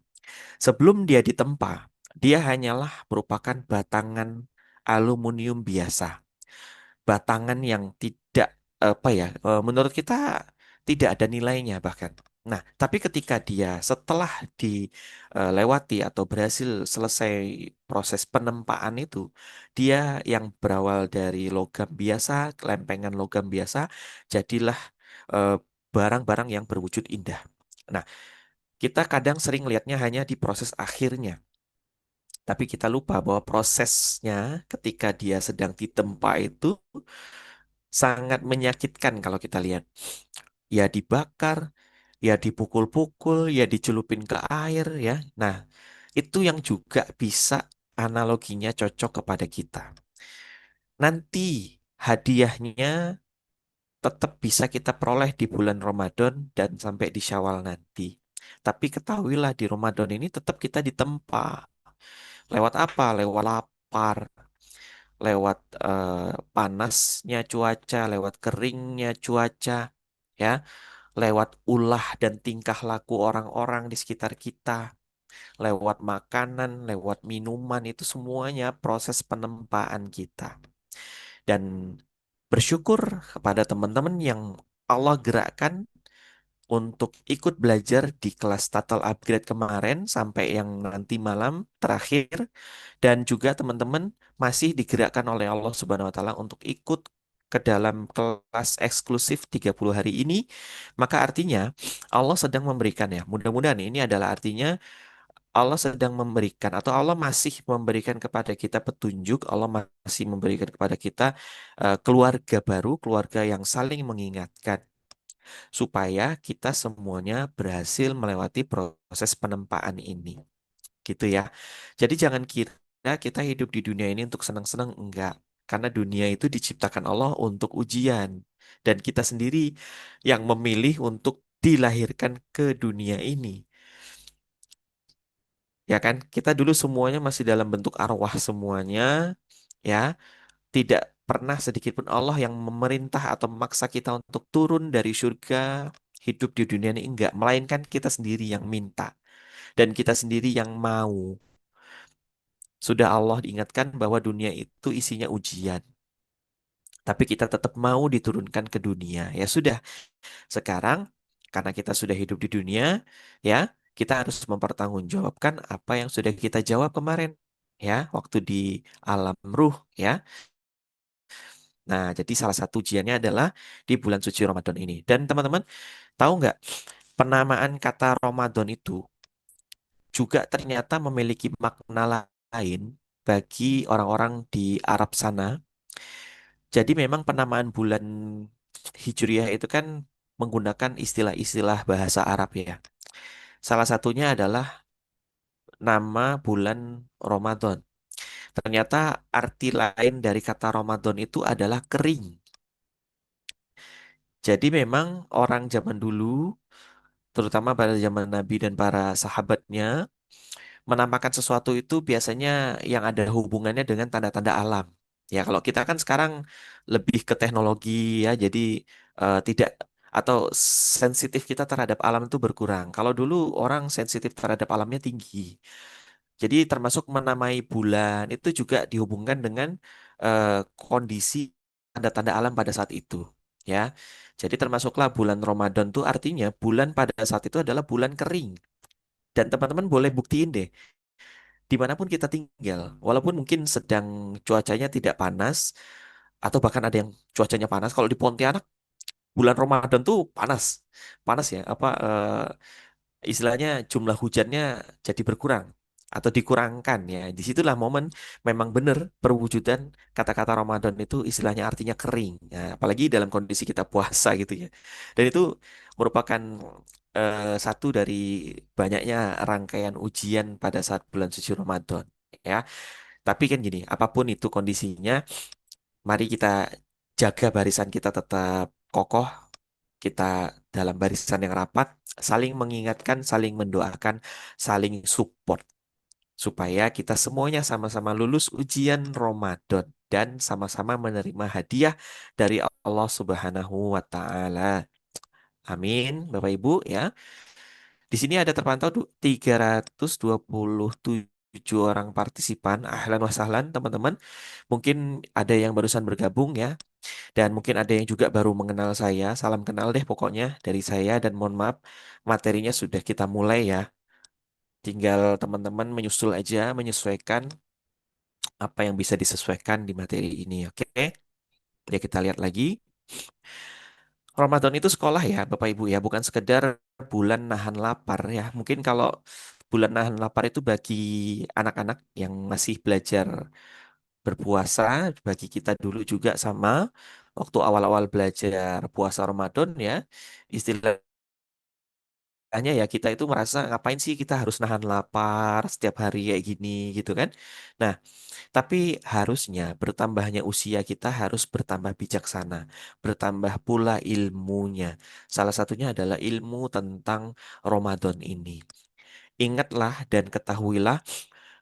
Sebelum dia ditempa, dia hanyalah merupakan batangan aluminium biasa, batangan yang tidak apa ya, menurut kita tidak ada nilainya bahkan. Nah, tapi ketika dia setelah dilewati atau berhasil selesai proses penempaan itu, dia yang berawal dari logam biasa, lempengan logam biasa, jadilah eh, barang-barang yang berwujud indah. Nah, kita kadang sering lihatnya hanya di proses akhirnya, tapi kita lupa bahwa prosesnya ketika dia sedang ditempa itu sangat menyakitkan kalau kita lihat. Ya dibakar, ya dipukul-pukul, ya dicelupin ke air ya. Nah, itu yang juga bisa analoginya cocok kepada kita. Nanti hadiahnya tetap bisa kita peroleh di bulan Ramadan dan sampai di Syawal nanti. Tapi ketahuilah di Ramadan ini tetap kita ditempa. Lewat apa? Lewat lapar, lewat panasnya cuaca, lewat keringnya cuaca, ya, lewat ulah dan tingkah laku orang-orang di sekitar kita, lewat makanan, lewat minuman, itu semuanya proses penempaan kita. Dan bersyukur kepada teman-teman yang Allah gerakkan untuk ikut belajar di kelas Total Upgrade kemarin sampai yang nanti malam terakhir, dan juga teman-teman masih digerakkan oleh Allah Subhanahu wa taala untuk ikut ke dalam kelas eksklusif 30 hari ini, maka artinya Allah sedang memberikan, ya, mudah-mudahan ini adalah artinya Allah sedang memberikan atau Allah masih memberikan kepada kita petunjuk, Allah masih memberikan kepada kita keluarga baru, keluarga yang saling mengingatkan supaya kita semuanya berhasil melewati proses penempaan ini. Gitu ya. Jadi jangan kira kita hidup di dunia ini untuk senang-senang, enggak. Karena dunia itu diciptakan Allah untuk ujian. Dan kita sendiri yang memilih untuk dilahirkan ke dunia ini. Ya kan? Kita dulu semuanya masih dalam bentuk arwah semuanya. Ya, tidak pernah sedikit pun Allah yang memerintah atau memaksa kita untuk turun dari surga, hidup di dunia ini, enggak. Melainkan kita sendiri yang minta. Dan kita sendiri yang mau. Sudah Allah diingatkan bahwa dunia itu isinya ujian. Tapi kita tetap mau diturunkan ke dunia. Ya sudah, sekarang karena kita sudah hidup di dunia, ya, kita harus mempertanggungjawabkan apa yang sudah kita jawab kemarin. Ya, waktu di alam ruh, ya. Nah, jadi salah satu ujiannya adalah di bulan suci Ramadan ini. Dan teman-teman, tahu nggak, penamaan kata Ramadan itu juga ternyata memiliki makna lain bagi orang-orang di Arab sana. Jadi memang penamaan bulan Hijriah itu kan menggunakan istilah-istilah bahasa Arab ya. Salah satunya adalah nama bulan Ramadan. Ternyata arti lain dari kata Ramadan itu adalah kering. Jadi memang orang zaman dulu, terutama pada zaman Nabi dan para sahabatnya, menampakkan sesuatu itu biasanya yang ada hubungannya dengan tanda-tanda alam. Ya, kalau kita kan sekarang lebih ke teknologi ya, jadi tidak, atau sensitif kita terhadap alam itu berkurang. Kalau dulu orang sensitif terhadap alamnya tinggi. Jadi termasuk menamai bulan itu juga dihubungkan dengan eh, kondisi tanda-tanda alam pada saat itu. Ya, jadi termasuklah bulan Ramadan tuh artinya bulan pada saat itu adalah bulan kering. Dan teman-teman boleh buktiin deh, dimanapun kita tinggal, walaupun mungkin sedang cuacanya tidak panas, atau bahkan ada yang cuacanya panas. Kalau di Pontianak, bulan Ramadan tuh panas, panas ya, apa istilahnya jumlah hujannya jadi berkurang. atau dikurangkan ya. Disitulah momen memang benar perwujudan kata-kata Ramadan itu istilahnya artinya kering. Ya, apalagi dalam kondisi kita puasa gitu ya. Dan itu merupakan satu dari banyaknya rangkaian ujian pada saat bulan suci Ramadan. Ya, tapi kan gini, apapun itu kondisinya, mari kita jaga barisan kita tetap kokoh, kita dalam barisan yang rapat, saling mengingatkan, saling mendoakan, saling support supaya kita semuanya sama-sama lulus ujian Ramadan dan sama-sama menerima hadiah dari Allah Subhanahu wa taala. Amin, Bapak Ibu ya. Di sini ada terpantau 327 orang partisipan. Ahlan wa sahlan, teman-teman. Mungkin ada yang barusan bergabung ya, dan mungkin ada yang juga baru mengenal saya. Salam kenal deh pokoknya dari saya dan mohon maaf materinya sudah kita mulai ya. Tinggal teman-teman menyusul aja, menyesuaikan apa yang bisa disesuaikan di materi ini. Oke, ya kita lihat lagi. Ramadan itu sekolah ya, Bapak Ibu ya, bukan sekedar bulan nahan lapar ya. Mungkin kalau bulan nahan lapar itu bagi anak-anak yang masih belajar berpuasa, bagi kita dulu juga sama waktu awal-awal belajar puasa Ramadan ya, istilahnya ya kita itu merasa ngapain sih kita harus nahan lapar setiap hari kayak gini gitu kan. Nah, tapi harusnya bertambahnya usia kita harus bertambah bijaksana, bertambah pula ilmunya. Salah satunya adalah ilmu tentang Ramadan ini. Ingatlah dan ketahuilah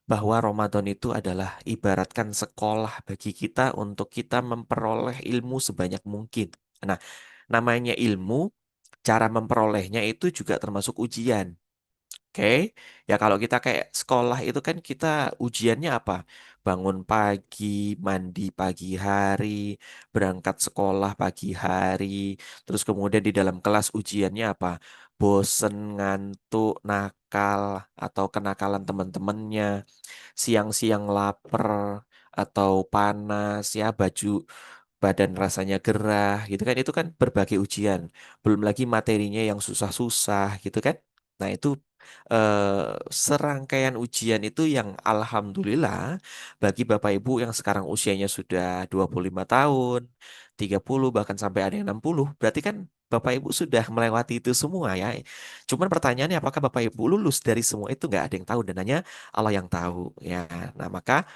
bahwa Ramadan itu adalah ibaratkan sekolah bagi kita untuk kita memperoleh ilmu sebanyak mungkin. Nah, namanya ilmu, cara memperolehnya itu juga termasuk ujian. Oke, ya kalau kita kayak sekolah itu kan kita ujiannya apa? Bangun pagi, mandi pagi hari, berangkat sekolah pagi hari, terus kemudian di dalam kelas ujiannya apa? Bosen, ngantuk, nakal, atau kenakalan teman-temannya, siang-siang lapar atau panas ya, baju badan rasanya gerah gitu kan, itu kan berbagai ujian, belum lagi materinya yang susah-susah gitu kan. Nah itu serangkaian ujian itu yang alhamdulillah bagi Bapak Ibu yang sekarang usianya sudah 25 tahun, 30 bahkan sampai ada yang 60, berarti kan Bapak Ibu sudah melewati itu semua ya. Cuman pertanyaannya apakah Bapak Ibu lulus dari semua itu, nggak ada yang tahu dan hanya Allah yang tahu ya. Nah maka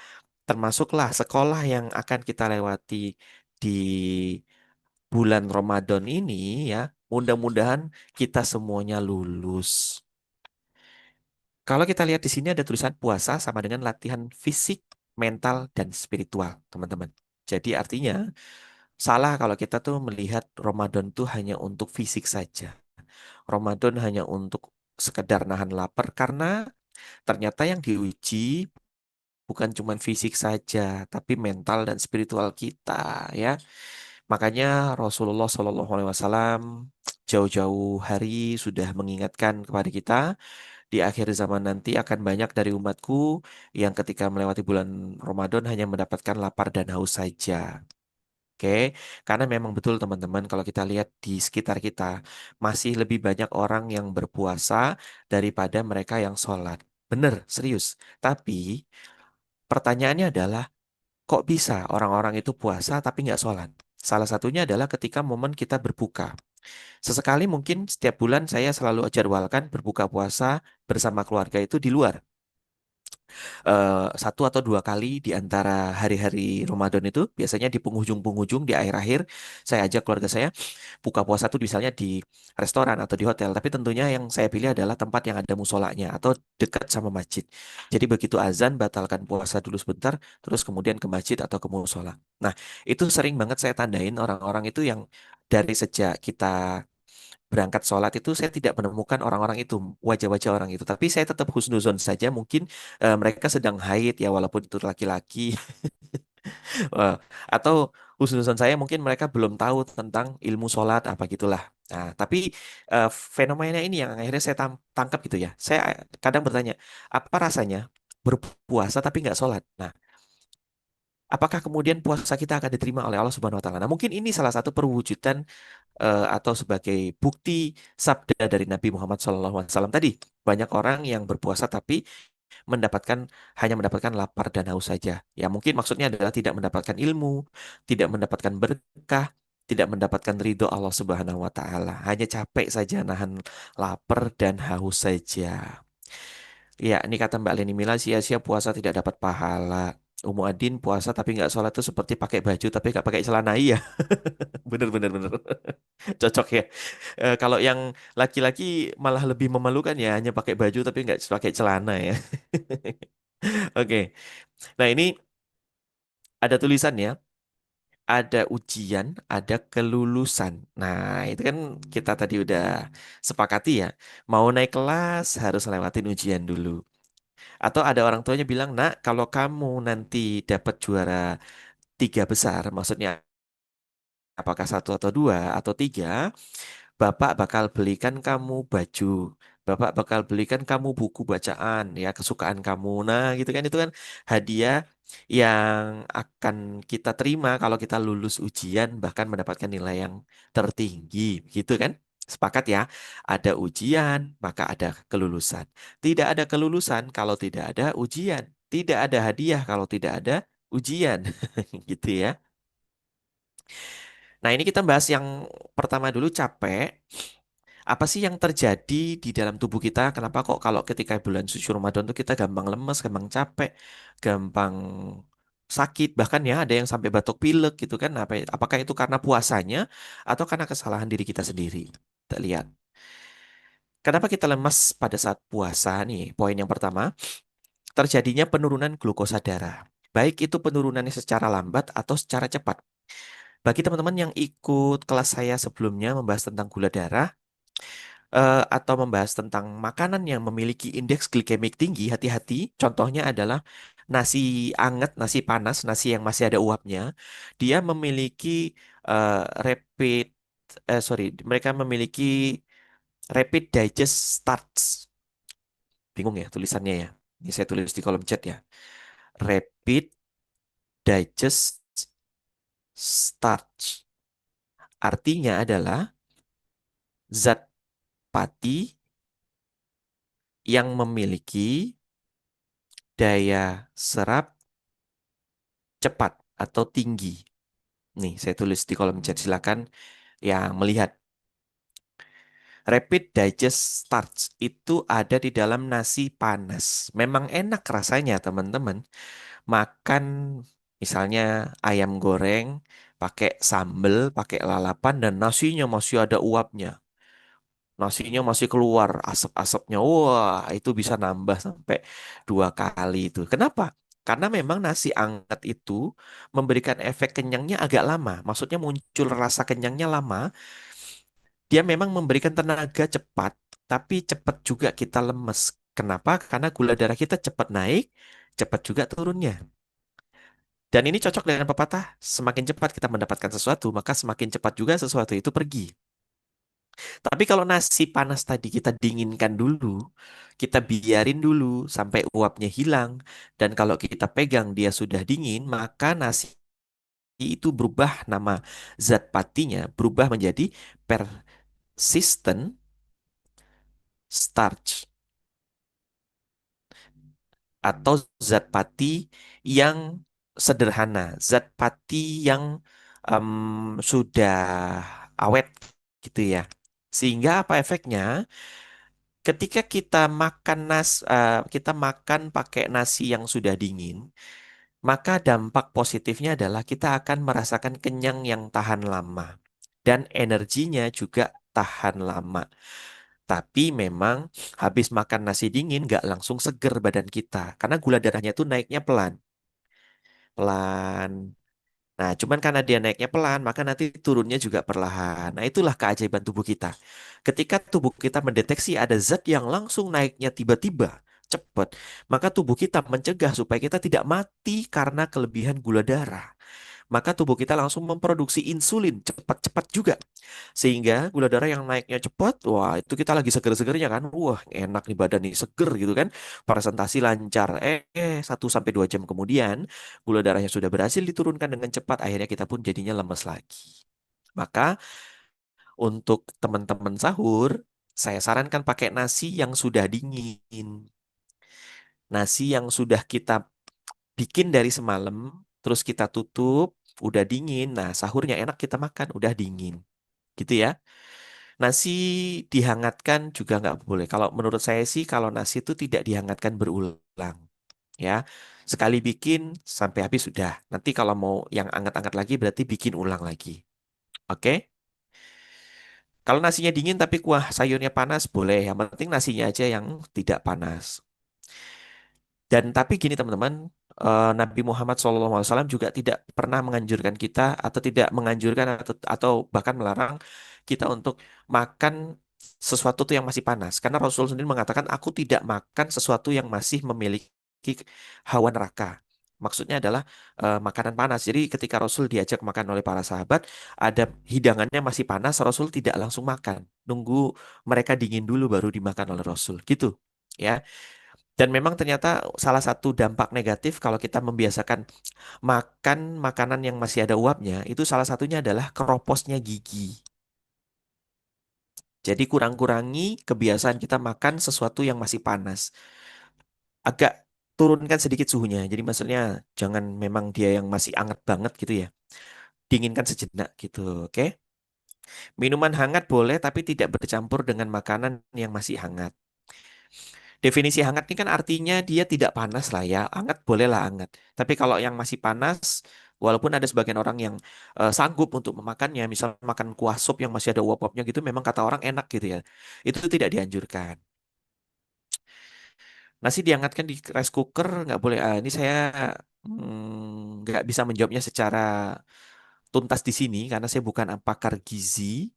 termasuklah sekolah yang akan kita lewati di bulan Ramadan ini ya. Mudah-mudahan kita semuanya lulus. Kalau kita lihat di sini ada tulisan puasa sama dengan latihan fisik, mental, dan spiritual, teman-teman. Jadi artinya salah kalau kita tuh melihat Ramadan tuh hanya untuk fisik saja. Ramadan hanya untuk sekedar nahan lapar karena ternyata yang diuji bukan cuma fisik saja, tapi mental dan spiritual kita ya. Makanya Rasulullah SAW jauh-jauh hari sudah mengingatkan kepada kita, di akhir zaman nanti akan banyak dari umatku yang ketika melewati bulan Ramadan hanya mendapatkan lapar dan haus saja. Oke, karena memang betul teman-teman kalau kita lihat di sekitar kita masih lebih banyak orang yang berpuasa daripada mereka yang sholat. Bener, serius. Tapi pertanyaannya adalah kok bisa orang-orang itu puasa tapi nggak sholat? Salah satunya adalah ketika momen kita berbuka. Sesekali mungkin setiap bulan saya selalu jadwalkan berbuka puasa bersama keluarga itu di luar. Satu atau dua kali di antara hari-hari Ramadan itu, biasanya di penghujung-penghujung, di akhir-akhir, saya ajak keluarga saya buka puasa tuh misalnya di restoran atau di hotel. Tapi tentunya yang saya pilih adalah tempat yang ada musolanya atau dekat sama masjid. Jadi begitu azan, batalkan puasa dulu sebentar, terus kemudian ke masjid atau ke musola. Nah, itu sering banget saya tandain orang-orang itu yang dari sejak kita berangkat sholat itu saya tidak menemukan orang-orang itu, wajah-wajah orang itu. Tapi saya tetap husnuzon saja, mungkin mereka sedang haid ya, walaupun itu laki-laki. Eh, atau husnuzon saya mungkin mereka belum tahu tentang ilmu sholat apa gitulah. Nah, tapi fenomena ini yang akhirnya saya tangkap gitu ya. Saya kadang bertanya, apa rasanya berpuasa tapi nggak sholat? Nah, apakah kemudian puasa kita akan diterima oleh Allah Subhanahu Wa Taala? Nah, mungkin ini salah satu perwujudan atau sebagai bukti sabda dari Nabi Muhammad SAW tadi. Banyak orang yang berpuasa tapi mendapatkan hanya mendapatkan lapar dan haus saja. Ya mungkin maksudnya adalah tidak mendapatkan ilmu, tidak mendapatkan berkah, tidak mendapatkan ridho Allah Subhanahu wa taala. Hanya capek saja nahan lapar dan haus saja. Ya, ini kata Mbak Leni Mila, sia-sia puasa tidak dapat pahala. Umu Adin puasa tapi nggak sholat itu seperti pakai baju tapi nggak pakai celana. Iya, bener bener bener. Cocok ya. Kalau yang laki-laki malah lebih memalukan ya, hanya pakai baju tapi nggak pakai celana ya. Oke. Nah, ini ada tulisannya, ada ujian, ada kelulusan. Nah, itu kan kita tadi udah sepakati ya. Mau naik kelas harus lewatin ujian dulu. Atau ada orang tuanya bilang, nak, kalau kamu nanti dapat juara tiga besar, maksudnya apakah satu atau dua atau tiga, Bapak bakal belikan kamu baju. Bapak bakal belikan kamu buku bacaan ya kesukaan kamu. Nah, gitu kan itu kan hadiah yang akan kita terima kalau kita lulus ujian bahkan mendapatkan nilai yang tertinggi, gitu kan? Sepakat ya? Ada ujian, maka ada kelulusan. Tidak ada kelulusan kalau tidak ada ujian. Tidak ada hadiah kalau tidak ada ujian. Gitu ya. Nah, ini kita bahas yang pertama dulu capek. Apa sih yang terjadi di dalam tubuh kita? Kenapa kok kalau ketika bulan suci Ramadan tuh kita gampang lemes, gampang capek, gampang sakit, bahkan ya ada yang sampai batuk pilek gitu kan? Apakah itu karena puasanya atau karena kesalahan diri kita sendiri? Kita lihat. Kenapa kita lemas pada saat puasa nih? Poin yang pertama, terjadinya penurunan glukosa darah. Baik itu penurunannya secara lambat atau secara cepat. Bagi teman-teman yang ikut kelas saya sebelumnya membahas tentang gula darah, atau membahas tentang makanan yang memiliki indeks glikemik tinggi, hati-hati. Contohnya adalah nasi anget, nasi panas, nasi yang masih ada uapnya. Dia memiliki eh, rapid, sorry, mereka memiliki rapid digest starch. Bingung ya tulisannya ya. Ini saya tulis di kolom chat ya. Rapid digest starch. Artinya adalah zat pati yang memiliki daya serap cepat atau tinggi. Nih, saya tulis di kolom chat. Silakan yang melihat. Rapid digest starch itu ada di dalam nasi panas. Memang enak rasanya, teman-teman. Makan misalnya ayam goreng pakai sambal, pakai lalapan dan nasinya masih ada uapnya. Nasinya masih keluar asap-asapnya. Wah, itu bisa nambah sampai 2 kali itu. Kenapa? Karena memang nasi anget itu memberikan efek kenyangnya agak lama. Maksudnya muncul rasa kenyangnya lama. Dia memang memberikan tenaga cepat, tapi cepat juga kita lemes. Kenapa? Karena gula darah kita cepat naik, cepat juga turunnya. Dan ini cocok dengan pepatah, semakin cepat kita mendapatkan sesuatu, maka semakin cepat juga sesuatu itu pergi. Tapi kalau nasi panas tadi kita dinginkan dulu, kita biarin dulu sampai uapnya hilang, dan kalau kita pegang dia sudah dingin, maka nasi itu berubah nama zat patinya, berubah menjadi persistent starch atau zat pati yang sederhana, zat pati yang sudah awet gitu ya. Sehingga apa efeknya? Ketika kita makan pakai nasi yang sudah dingin, maka dampak positifnya adalah kita akan merasakan kenyang yang tahan lama dan energinya juga tahan lama. Tapi memang habis makan nasi dingin nggak langsung seger badan kita karena gula darahnya itu naiknya pelan, pelan. Nah, cuman karena dia naiknya pelan, maka nanti turunnya juga perlahan. Nah, itulah keajaiban tubuh kita. Ketika tubuh kita mendeteksi ada zat yang langsung naiknya tiba-tiba, cepat, maka tubuh kita mencegah supaya kita tidak mati karena kelebihan gula darah. Maka tubuh kita langsung memproduksi insulin cepat-cepat juga. Sehingga gula darah yang naiknya cepat, wah itu kita lagi seger-segernya kan. Wah enak nih badan nih, seger gitu kan. Presentasi lancar. 1 sampai 2 jam kemudian, gula darahnya sudah berhasil diturunkan dengan cepat. Akhirnya kita pun jadinya lemes lagi. Maka untuk teman-teman sahur, saya sarankan pakai nasi yang sudah dingin. Nasi yang sudah kita bikin dari semalam, terus kita tutup, udah dingin. Nah, sahurnya enak kita makan, udah dingin. Gitu ya. Nasi dihangatkan juga nggak boleh. Kalau menurut saya sih, kalau nasi itu tidak dihangatkan berulang. Ya, sekali bikin sampai habis sudah. Nanti kalau mau yang anget-anget lagi, berarti bikin ulang lagi. Oke? Kalau nasinya dingin tapi kuah sayurnya panas, boleh. Yang penting nasinya aja yang tidak panas. Dan tapi gini teman-teman, Nabi Muhammad SAW juga tidak pernah menganjurkan kita atau tidak menganjurkan atau bahkan melarang kita untuk makan sesuatu tuh yang masih panas. Karena Rasul sendiri mengatakan, aku tidak makan sesuatu yang masih memiliki hawa neraka. Maksudnya adalah makanan panas. Jadi ketika Rasul diajak makan oleh para sahabat, ada hidangannya masih panas, Rasul tidak langsung makan. Nunggu mereka dingin dulu baru dimakan oleh Rasul. Gitu. Ya, dan memang ternyata salah satu dampak negatif kalau kita membiasakan makan makanan yang masih ada uapnya, itu salah satunya adalah keroposnya gigi. Jadi kurang-kurangi kebiasaan kita makan sesuatu yang masih panas. Agak turunkan sedikit suhunya. Jadi maksudnya jangan memang dia yang masih anget banget gitu ya. Dinginkan sejenak gitu, oke? Minuman hangat boleh tapi tidak bercampur dengan makanan yang masih hangat. Definisi hangat ini kan artinya dia tidak panas lah ya. Hangat bolehlah hangat. Tapi kalau yang masih panas, walaupun ada sebagian orang yang sanggup untuk memakannya, misal makan kuah sup yang masih ada uap-uapnya gitu, memang kata orang enak gitu ya. Itu tidak dianjurkan. Nasi dihangatkan di rice cooker nggak boleh. Ini saya nggak bisa menjawabnya secara tuntas di sini karena saya bukan pakar gizi.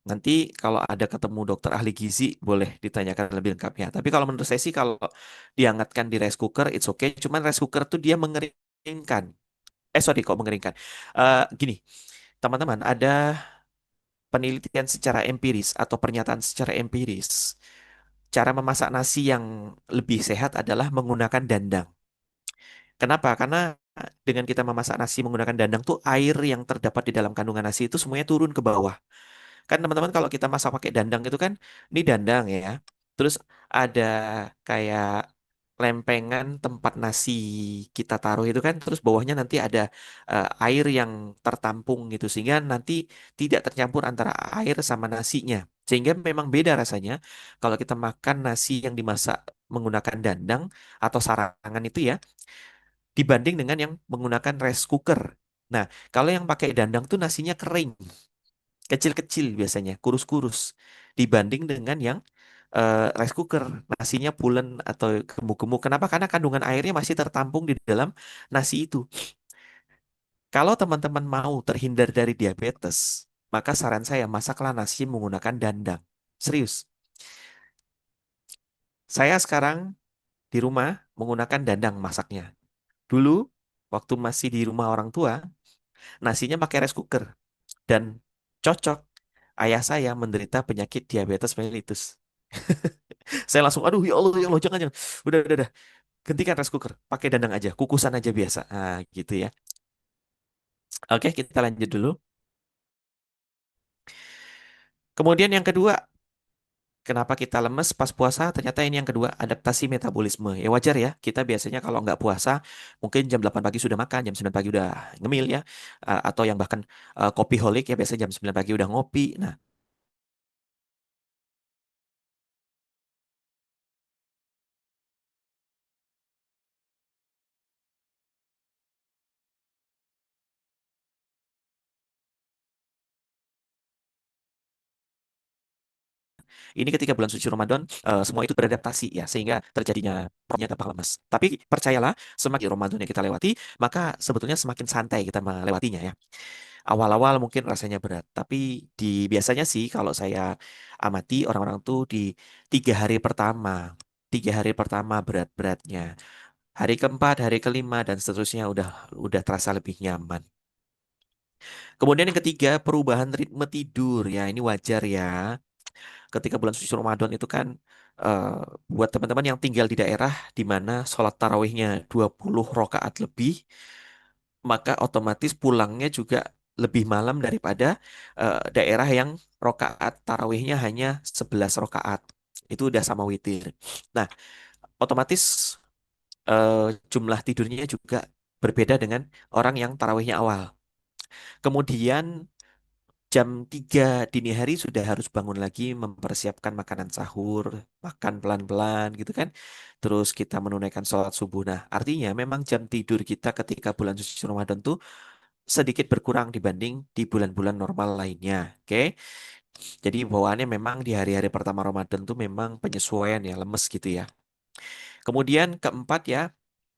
Nanti kalau ada ketemu dokter ahli gizi boleh ditanyakan lebih lengkapnya. Tapi kalau menurut saya sih kalau dihangatkan di rice cooker it's okay. Cuman rice cooker tuh dia mengeringkan. Sorry kok mengeringkan. Gini, teman-teman ada penelitian secara empiris atau pernyataan secara empiris. Cara memasak nasi yang lebih sehat adalah menggunakan dandang. Kenapa? Karena dengan kita memasak nasi menggunakan dandang tuh air yang terdapat di dalam kandungan nasi itu semuanya turun ke bawah. Kan teman-teman kalau kita masak pakai dandang itu kan ini dandang ya. Terus ada kayak lempengan tempat nasi kita taruh itu kan terus bawahnya nanti ada air yang tertampung gitu sehingga nanti tidak tercampur antara air sama nasinya. Sehingga memang beda rasanya kalau kita makan nasi yang dimasak menggunakan dandang atau sarangan itu ya dibanding dengan yang menggunakan rice cooker. Nah, kalau yang pakai dandang tuh nasinya kering kecil-kecil biasanya, kurus-kurus dibanding dengan yang rice cooker, nasinya pulen atau gemuk-gemuk. Kenapa? Karena kandungan airnya masih tertampung di dalam nasi itu. Kalau teman-teman mau terhindar dari diabetes, maka saran saya masaklah nasi menggunakan dandang. Serius. Saya sekarang di rumah menggunakan dandang masaknya. Dulu waktu masih di rumah orang tua, nasinya pakai rice cooker dan cocok. Ayah saya menderita penyakit diabetes mellitus. Saya langsung, aduh ya Allah, jangan, jangan. Udah, gantikan rice cooker, pakai dandang aja, kukusan aja biasa. Ah, gitu ya. Oke, kita lanjut dulu. Kemudian yang kedua, kenapa kita lemes pas puasa? Ternyata ini yang kedua, adaptasi metabolisme. Ya wajar ya, kita biasanya kalau nggak puasa, mungkin jam 8 pagi sudah makan, jam 9 pagi udah ngemil ya. Atau yang bahkan kopiholik ya, biasanya jam 9 pagi udah ngopi. Nah, ini ketika bulan suci Ramadan, semua itu beradaptasi ya, sehingga terjadinya perutnya gampang lemas. Tapi percayalah, semakin Ramadan yang kita lewati, maka sebetulnya semakin santai kita melewatinya ya. Awal-awal mungkin rasanya berat, tapi biasanya sih kalau saya amati orang-orang tuh di 3 hari pertama, 3 hari pertama berat-beratnya. Hari keempat, hari kelima dan seterusnya udah terasa lebih nyaman. Kemudian yang ketiga, perubahan ritme tidur. Ya, ini wajar ya. Ketika bulan suci Ramadan itu kan eh, buat teman-teman yang tinggal di daerah di mana sholat tarawihnya 20 rakaat lebih, maka otomatis pulangnya juga lebih malam daripada daerah yang rakaat tarawihnya hanya 11 rakaat. Itu udah sama witir. Nah, otomatis eh, jumlah tidurnya juga berbeda dengan orang yang tarawihnya awal. Kemudian jam 3 dini hari sudah harus bangun lagi mempersiapkan makanan sahur, makan pelan-pelan gitu kan. Terus kita menunaikan sholat subuh. Nah, artinya memang jam tidur kita ketika bulan suci Ramadan tuh sedikit berkurang dibanding di bulan-bulan normal lainnya. Oke. Jadi bawaannya memang di hari-hari pertama Ramadan tuh memang penyesuaian ya, lemes gitu ya. Kemudian keempat ya,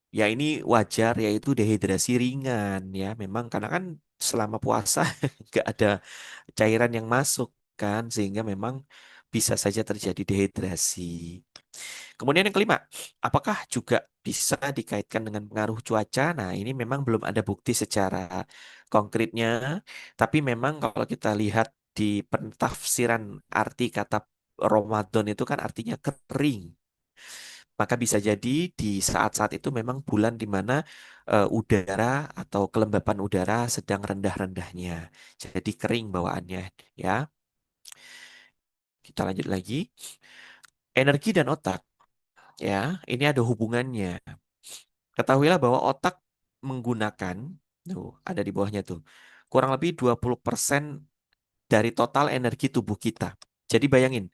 ya ini wajar yaitu dehidrasi ringan ya. Memang karena kan selama puasa nggak ada cairan yang masuk kan sehingga memang bisa saja terjadi dehidrasi. Kemudian yang kelima, apakah juga bisa dikaitkan dengan pengaruh cuaca? Nah, ini memang belum ada bukti secara konkretnya, tapi memang kalau kita lihat di pentafsiran arti kata Ramadan itu kan artinya kering. Maka bisa jadi di saat-saat itu memang bulan di mana udara atau kelembapan udara sedang rendah-rendahnya. Jadi kering bawaannya ya. Kita lanjut lagi. Energi dan otak ya, ini ada hubungannya. Ketahuilah bahwa otak menggunakan, tuh ada di bawahnya tuh, kurang lebih 20% dari total energi tubuh kita. Jadi bayangin,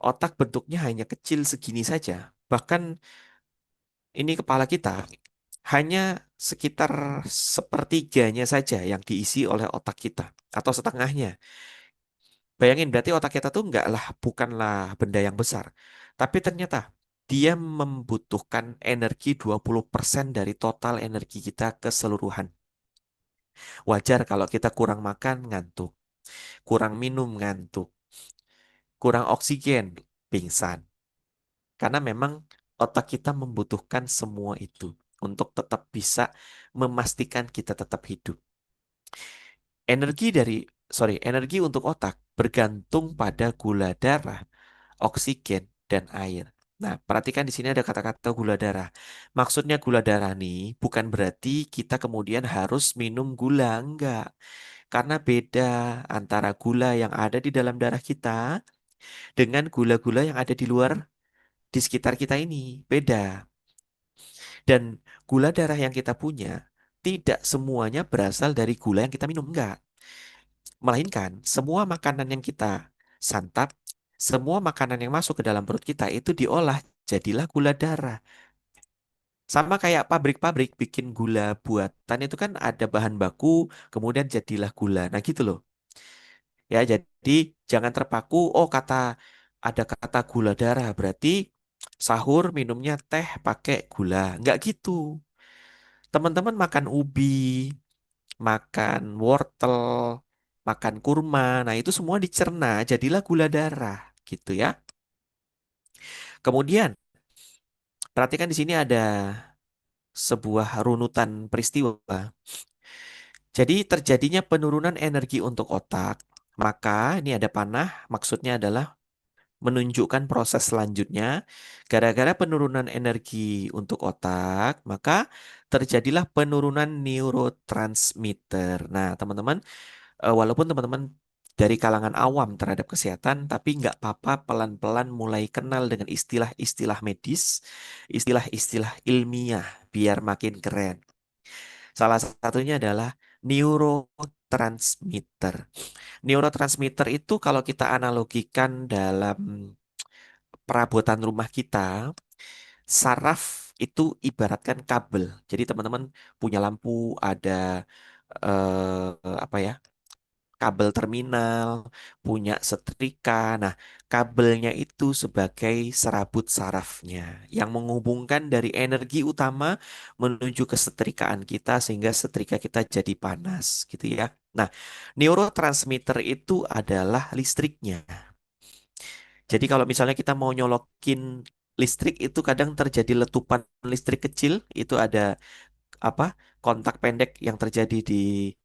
otak bentuknya hanya kecil segini saja. Bahkan ini kepala kita hanya sekitar sepertiganya saja yang diisi oleh otak kita atau setengahnya. Bayangin berarti otak kita tuh bukanlah benda yang besar. Tapi ternyata dia membutuhkan energi 20% dari total energi kita keseluruhan. Wajar kalau kita kurang makan ngantuk, kurang minum ngantuk, kurang oksigen pingsan. Karena memang otak kita membutuhkan semua itu untuk tetap bisa memastikan kita tetap hidup. Energi untuk otak bergantung pada gula darah, oksigen, dan air. Nah, perhatikan di sini ada kata-kata gula darah. Maksudnya gula darah nih bukan berarti kita kemudian harus minum gula, enggak. Karena beda antara gula yang ada di dalam darah kita dengan gula-gula yang ada di luar di sekitar kita ini. Beda. Dan gula darah yang kita punya tidak semuanya berasal dari gula yang kita minum, enggak. Melainkan semua makanan yang kita santap, semua makanan yang masuk ke dalam perut kita itu diolah jadilah gula darah. Sama kayak pabrik-pabrik bikin gula buatan itu kan ada bahan baku, kemudian jadilah gula. Nah gitu loh. Ya, jadi jangan terpaku, oh ada kata gula darah, berarti sahur minumnya teh pakai gula. Nggak gitu. Teman-teman makan ubi, makan wortel, makan kurma. Nah, itu semua dicerna jadilah gula darah, gitu ya. Kemudian, perhatikan di sini ada sebuah runutan peristiwa. Jadi terjadinya penurunan energi untuk otak. Maka ini ada panah, maksudnya adalah menunjukkan proses selanjutnya. Gara-gara penurunan energi untuk otak, maka terjadilah penurunan neurotransmitter. Nah, teman-teman, walaupun teman-teman dari kalangan awam terhadap kesehatan, tapi nggak apa-apa pelan-pelan mulai kenal dengan istilah-istilah medis, istilah-istilah ilmiah, biar makin keren. Salah satunya adalah neurotransmitter. Neurotransmitter itu kalau kita analogikan dalam perabotan rumah kita, saraf itu ibaratkan kabel. Jadi teman-teman punya lampu, ada apa ya? Kabel terminal, punya setrika. Nah, kabelnya itu sebagai serabut sarafnya yang menghubungkan dari energi utama menuju ke setrikaan kita sehingga setrika kita jadi panas, gitu ya. Nah, neurotransmitter itu adalah listriknya. Jadi kalau misalnya kita mau nyolokin listrik itu kadang terjadi letupan listrik kecil, itu ada apa? Kontak pendek yang terjadi di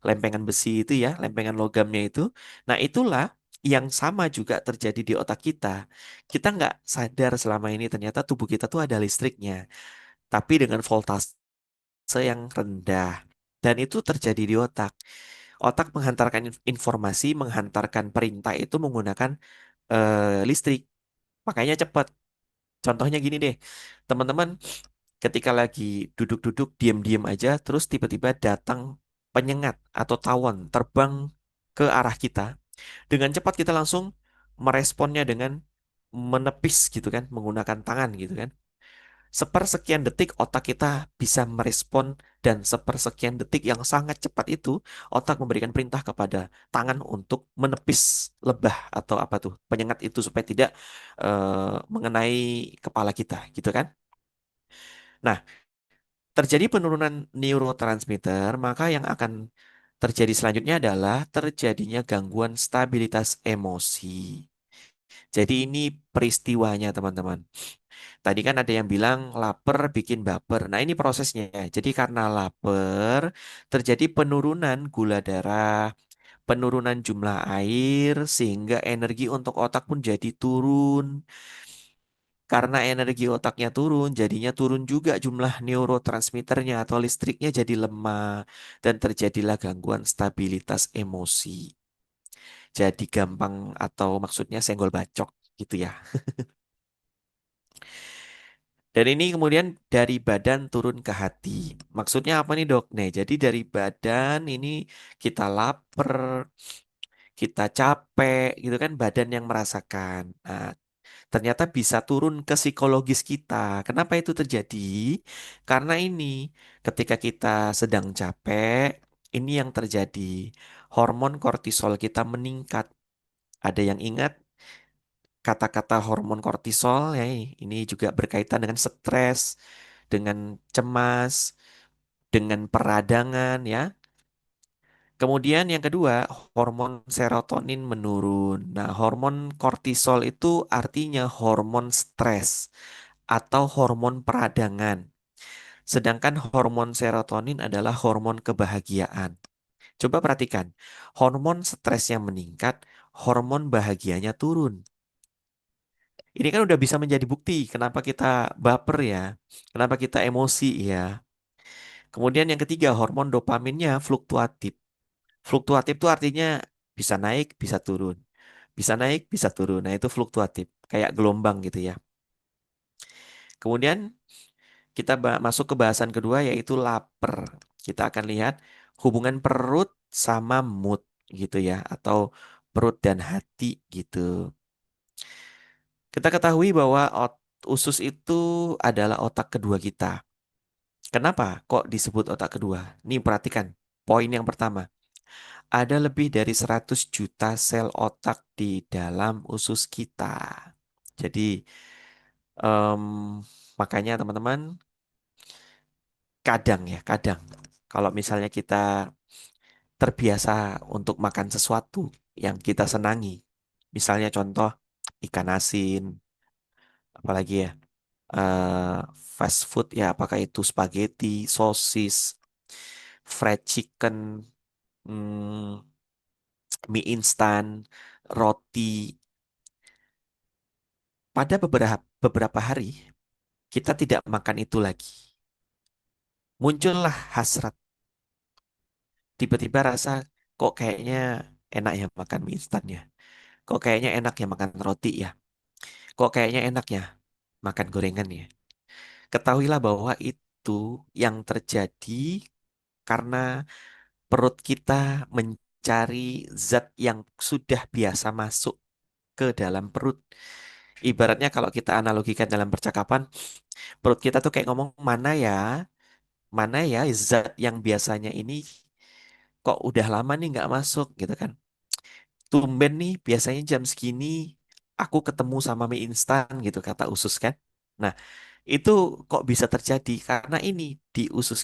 lempengan besi itu ya, lempengan logamnya itu. Nah, itulah yang sama juga terjadi di otak kita. Kita nggak sadar selama ini ternyata tubuh kita tuh ada listriknya, tapi dengan voltase yang rendah. Dan itu terjadi di otak. Otak menghantarkan informasi, menghantarkan perintah itu menggunakan listrik. Makanya cepat. Contohnya gini deh, teman-teman. ketika lagi duduk-duduk diam-diam aja, terus tiba-tiba datang penyengat atau tawon terbang ke arah kita. Dengan cepat kita langsung meresponnya dengan menepis gitu kan, menggunakan tangan gitu kan. Sepersekian detik otak kita bisa merespon dan sepersekian detik yang sangat cepat itu otak memberikan perintah kepada tangan untuk menepis lebah atau apa tuh penyengat itu supaya tidak mengenai kepala kita gitu kan. Nah, terjadi penurunan neurotransmitter, maka yang akan terjadi selanjutnya adalah terjadinya gangguan stabilitas emosi. Jadi ini peristiwanya teman-teman. Tadi kan ada yang bilang lapar bikin baper. Nah, ini prosesnya. Jadi karena lapar, terjadi penurunan gula darah, penurunan jumlah air, sehingga energi untuk otak pun jadi turun. Karena energi otaknya turun, jadinya turun juga jumlah neurotransmitternya atau listriknya jadi lemah dan terjadilah gangguan stabilitas emosi. Jadi gampang atau maksudnya senggol bacok gitu ya. Dan ini kemudian dari badan turun ke hati. Maksudnya apa nih dok? Nih, jadi dari badan ini kita lapar, kita capek, gitu kan badan yang merasakan. Nah, ternyata bisa turun ke psikologis kita. Kenapa itu terjadi? Karena ini ketika kita sedang capek, ini yang terjadi. Hormon kortisol kita meningkat. Ada yang ingat kata-kata hormon kortisol ya, ini juga berkaitan dengan stres, dengan cemas, dengan peradangan ya. Kemudian yang kedua, hormon serotonin menurun. Nah, hormon kortisol itu artinya hormon stres atau hormon peradangan. Sedangkan hormon serotonin adalah hormon kebahagiaan. Coba perhatikan, hormon stresnya meningkat, hormon bahagianya turun. Ini kan udah bisa menjadi bukti kenapa kita baper ya, kenapa kita emosi ya. Kemudian yang ketiga, hormon dopaminnya fluktuatif. Fluktuatif itu artinya bisa naik, bisa turun. Bisa naik, bisa turun. Nah, itu fluktuatif, kayak gelombang gitu ya. Kemudian kita masuk ke bahasan kedua yaitu lapar. Kita akan lihat hubungan perut sama mood gitu ya, atau perut dan hati gitu. Kita ketahui bahwa usus itu adalah otak kedua kita. Kenapa kok disebut otak kedua? Nih perhatikan, poin yang pertama. Ada lebih dari 100 juta sel otak di dalam usus kita. Jadi, em, makanya teman-teman, kadang ya, kadang. Kalau misalnya kita terbiasa untuk makan sesuatu yang kita senangi. Misalnya contoh ikan asin, apalagi ya, eh, fast food ya, apakah itu spaghetti, sosis, fried chicken, hmm, mie instan, roti. Pada beberapa hari kita tidak makan itu lagi. Muncullah hasrat. Tiba-tiba rasa kok kayaknya enak ya makan mie instan ya. Kok kayaknya enak ya makan roti ya. Kok kayaknya enak ya makan gorengan ya. Ketahuilah bahwa itu yang terjadi karena perut kita mencari zat yang sudah biasa masuk ke dalam perut. Ibaratnya kalau kita analogikan dalam percakapan, perut kita tuh kayak ngomong mana ya zat yang biasanya ini kok udah lama nih nggak masuk gitu kan. Tumben nih biasanya jam segini aku ketemu sama mie instan gitu kata usus kan. Nah, itu kok bisa terjadi karena ini di usus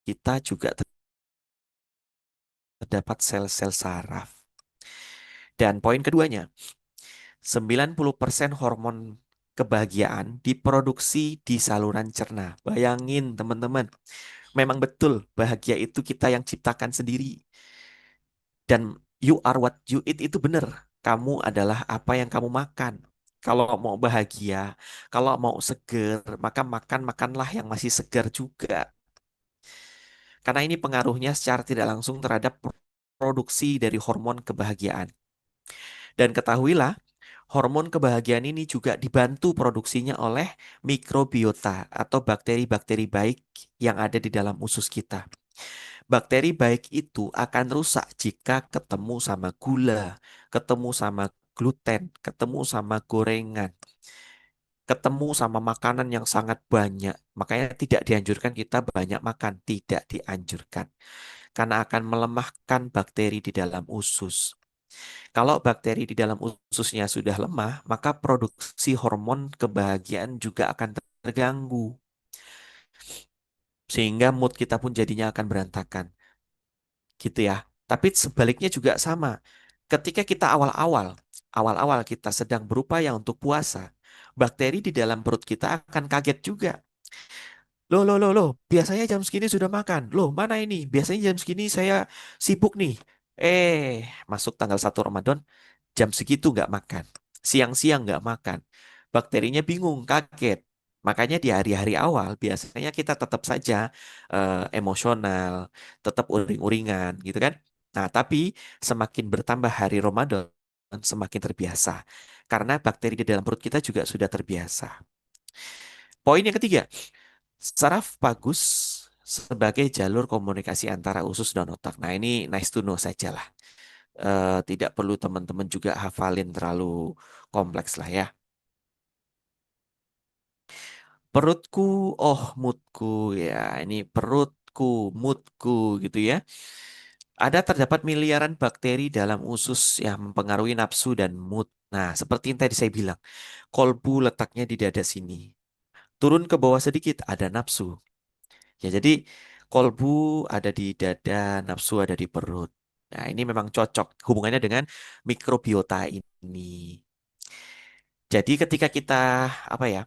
kita juga terdapat sel-sel saraf. Dan poin keduanya, 90% hormon kebahagiaan diproduksi di saluran cerna. Bayangin teman-teman, memang betul bahagia itu kita yang ciptakan sendiri. Dan you are what you eat itu benar. Kamu adalah apa yang kamu makan. Kalau mau bahagia, kalau mau seger, maka makanlah yang masih segar juga. Karena ini pengaruhnya secara tidak langsung terhadap produksi dari hormon kebahagiaan. Dan ketahuilah, Hormon kebahagiaan ini juga dibantu produksinya oleh mikrobiota atau bakteri-bakteri baik yang ada di dalam usus kita. Bakteri baik itu akan rusak jika ketemu sama gula, ketemu sama gluten, ketemu sama gorengan, ketemu sama makanan yang sangat banyak. Makanya tidak dianjurkan kita banyak makan, tidak dianjurkan. Karena akan melemahkan bakteri di dalam usus. Kalau bakteri di dalam ususnya sudah lemah, maka produksi hormon kebahagiaan juga akan terganggu. Sehingga mood kita pun jadinya akan berantakan. Gitu ya. Tapi sebaliknya juga sama. Ketika kita awal-awal kita sedang berupaya untuk puasa, bakteri di dalam perut kita akan kaget juga. Loh, biasanya jam segini sudah makan. Loh, mana ini? Biasanya jam segini saya sibuk nih. Masuk tanggal 1 Ramadan, jam segitu nggak makan. Siang-siang nggak makan. Bakterinya bingung, kaget. Makanya di hari-hari awal biasanya kita tetap saja emosional, tetap uring-uringan gitu kan. Nah, tapi semakin bertambah hari Ramadan, semakin terbiasa. Karena bakteri di dalam perut kita juga sudah terbiasa. Poin yang ketiga, saraf bagus sebagai jalur komunikasi antara usus dan otak. Nah, ini nice to know saja lah. Tidak perlu teman-teman juga hafalin terlalu kompleks lah ya. Perutku, oh moodku ya, ini perutku, moodku gitu ya. Ada terdapat miliaran bakteri dalam usus yang mempengaruhi nafsu dan mood. Nah, seperti yang tadi saya bilang, kolbu letaknya di dada sini. Turun ke bawah sedikit, ada nafsu. Ya, jadi kolbu ada di dada, nafsu ada di perut. Nah, ini memang cocok hubungannya dengan mikrobiota ini. Jadi ketika kita apa ya,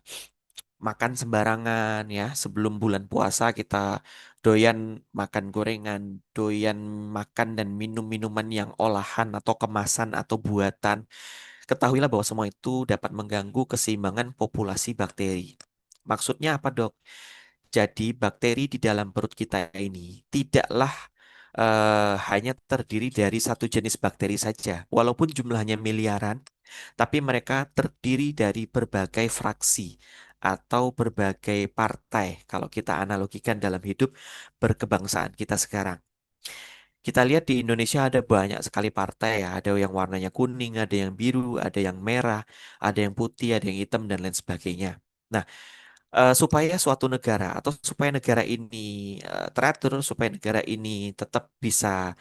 makan sembarangan ya, sebelum bulan puasa kita doyan makan gorengan, doyan makan dan minum minuman yang olahan atau kemasan atau buatan. Ketahuilah bahwa semua itu dapat mengganggu keseimbangan populasi bakteri. Maksudnya apa, Dok? Jadi bakteri di dalam perut kita ini tidaklah hanya terdiri dari satu jenis bakteri saja. Walaupun jumlahnya miliaran, tapi mereka terdiri dari berbagai fraksi atau berbagai partai. Kalau kita analogikan dalam hidup berkebangsaan kita sekarang. Kita lihat di Indonesia ada banyak sekali partai ya. Ada yang warnanya kuning, ada yang biru, ada yang merah, ada yang putih, ada yang hitam, dan lain sebagainya. Nah, supaya suatu negara atau supaya negara ini teratur, supaya negara ini tetap bisa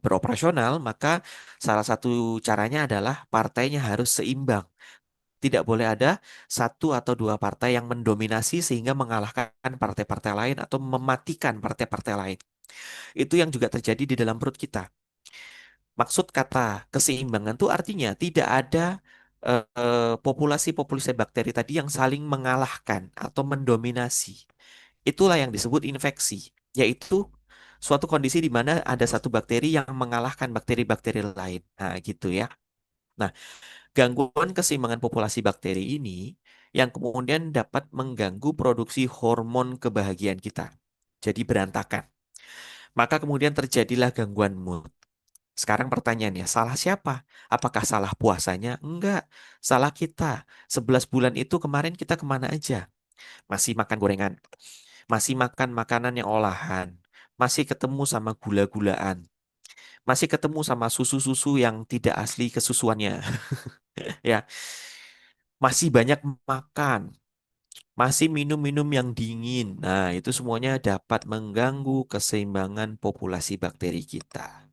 beroperasional, maka salah satu caranya adalah partainya harus seimbang. Tidak boleh ada satu atau dua partai yang mendominasi sehingga mengalahkan partai-partai lain atau mematikan partai-partai lain. Itu yang juga terjadi di dalam perut kita. Maksud kata keseimbangan itu artinya tidak ada populasi-populasi bakteri tadi yang saling mengalahkan atau mendominasi. Itulah yang disebut infeksi, yaitu suatu kondisi di mana ada satu bakteri yang mengalahkan bakteri-bakteri lain. Nah, gitu ya. Nah, gangguan keseimbangan populasi bakteri ini yang kemudian dapat mengganggu produksi hormon kebahagiaan kita. Jadi berantakan. Maka kemudian terjadilah gangguan mood. Sekarang pertanyaannya, salah siapa? Apakah salah puasanya? Enggak, salah kita. 11 bulan itu kemarin kita kemana aja? Masih makan gorengan, masih makan makanan yang olahan, masih ketemu sama gula-gulaan, masih ketemu sama susu-susu yang tidak asli kesusuannya, ya, masih banyak makan, masih minum-minum yang dingin. Nah, itu semuanya dapat mengganggu keseimbangan populasi bakteri kita.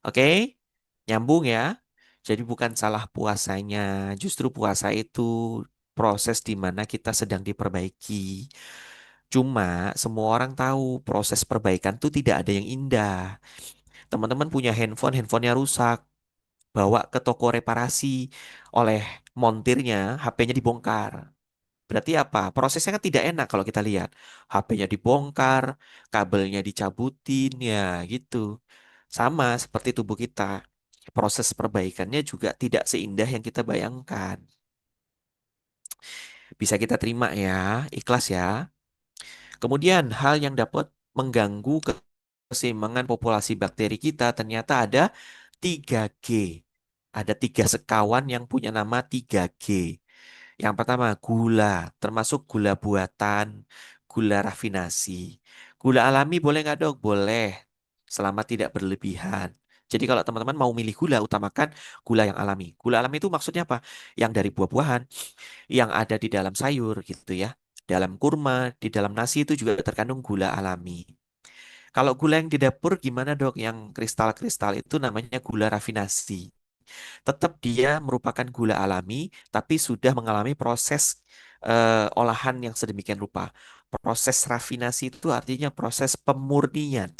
Oke, nyambung ya. Jadi bukan salah puasanya, justru puasa itu proses di mana kita sedang diperbaiki. Cuma semua orang tahu proses perbaikan tuh tidak ada yang indah. Teman-teman punya handphone, handphonenya rusak, bawa ke toko reparasi oleh montirnya, HP-nya dibongkar. Berarti apa? Prosesnya kan tidak enak kalau kita lihat. HP-nya dibongkar, kabelnya dicabutin, ya gitu. Sama seperti tubuh kita. Proses perbaikannya juga tidak seindah yang kita bayangkan. Bisa kita terima ya, ikhlas ya. Kemudian hal yang dapat mengganggu keseimbangan populasi bakteri kita ternyata ada 3G ada tiga sekawan yang punya nama 3G. Yang pertama, gula, termasuk gula buatan, gula rafinasi. Gula alami boleh nggak dok? Boleh, selama tidak berlebihan. Jadi kalau teman-teman mau milih gula, utamakan gula yang alami. Gula alami itu maksudnya apa? Yang dari buah-buahan, yang ada di dalam sayur gitu ya. Dalam kurma, di dalam nasi itu juga terkandung gula alami. Kalau gula yang di dapur gimana dok? Yang kristal-kristal itu namanya gula rafinasi. Tetap dia merupakan gula alami, tapi sudah mengalami proses olahan yang sedemikian rupa. Proses rafinasi itu artinya proses pemurnian.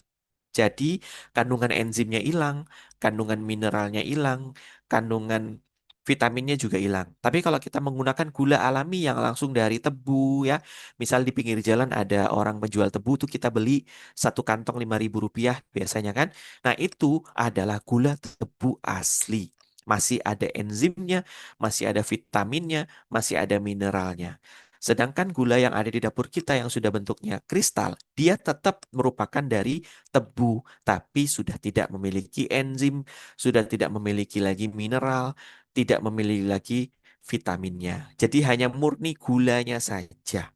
Jadi kandungan enzimnya hilang, kandungan mineralnya hilang, kandungan vitaminnya juga hilang. Tapi kalau kita menggunakan gula alami yang langsung dari tebu ya, misal di pinggir jalan ada orang menjual tebu tuh kita beli satu kantong 5.000 rupiah biasanya kan. Nah itu adalah gula tebu asli. Masih ada enzimnya, masih ada vitaminnya, masih ada mineralnya. Sedangkan gula yang ada di dapur kita yang sudah bentuknya kristal, dia tetap merupakan dari tebu, tapi sudah tidak memiliki enzim, sudah tidak memiliki lagi mineral, tidak memiliki lagi vitaminnya. Jadi hanya murni gulanya saja.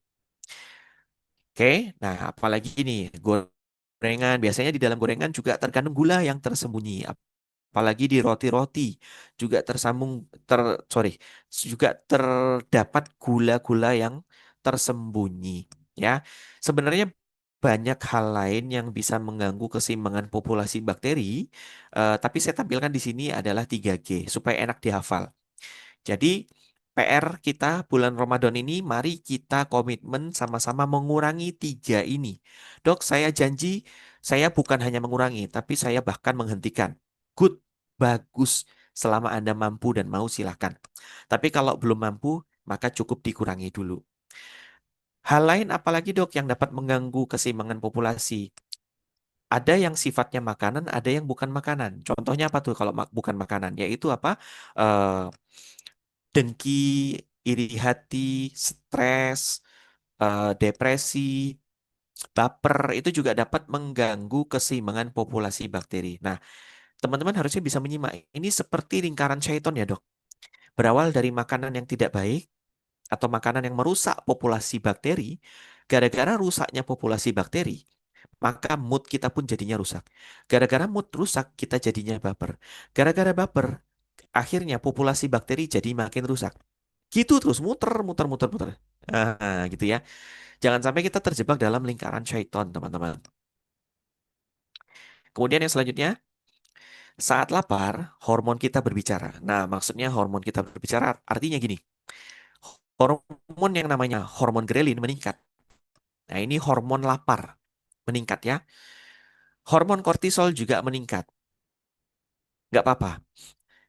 Oke, nah apalagi ini gorengan. Biasanya di dalam gorengan juga terkandung gula yang tersembunyi. Apalagi di roti-roti juga tersambung sorry, juga terdapat gula-gula yang tersembunyi ya. Sebenarnya banyak hal lain yang bisa mengganggu keseimbangan populasi bakteri, tapi saya tampilkan di sini adalah 3G supaya enak dihafal. Jadi PR kita bulan Ramadan ini, mari kita komitmen sama-sama mengurangi tiga ini. Dok, saya janji saya bukan hanya mengurangi, tapi saya bahkan menghentikan. Good, bagus. Selama Anda mampu dan mau silakan. Tapi kalau belum mampu, maka cukup dikurangi dulu. Hal lain apalagi dok yang dapat mengganggu keseimbangan populasi? Ada yang sifatnya makanan, ada yang bukan makanan. Contohnya apa tuh kalau bukan makanan? Yaitu apa? Eh, dengki, iri hati, stres, depresi, baper itu juga dapat mengganggu keseimbangan populasi bakteri. Nah, teman-teman harusnya bisa menyimak. Ini seperti lingkaran syaiton ya, Dok. Berawal dari makanan yang tidak baik atau makanan yang merusak populasi bakteri, gara-gara rusaknya populasi bakteri, maka mood kita pun jadinya rusak. Gara-gara mood rusak, kita jadinya baper. Gara-gara baper, akhirnya populasi bakteri jadi makin rusak. Gitu terus muter, muter, muter, muter. Gitu ya. Jangan sampai kita terjebak dalam lingkaran syaiton, teman-teman. Kemudian yang selanjutnya, saat lapar, hormon kita berbicara. Nah, maksudnya hormon kita berbicara artinya gini. Hormon yang namanya hormon grelin meningkat. Nah, ini hormon lapar meningkat ya. Hormon kortisol juga meningkat. Nggak apa-apa,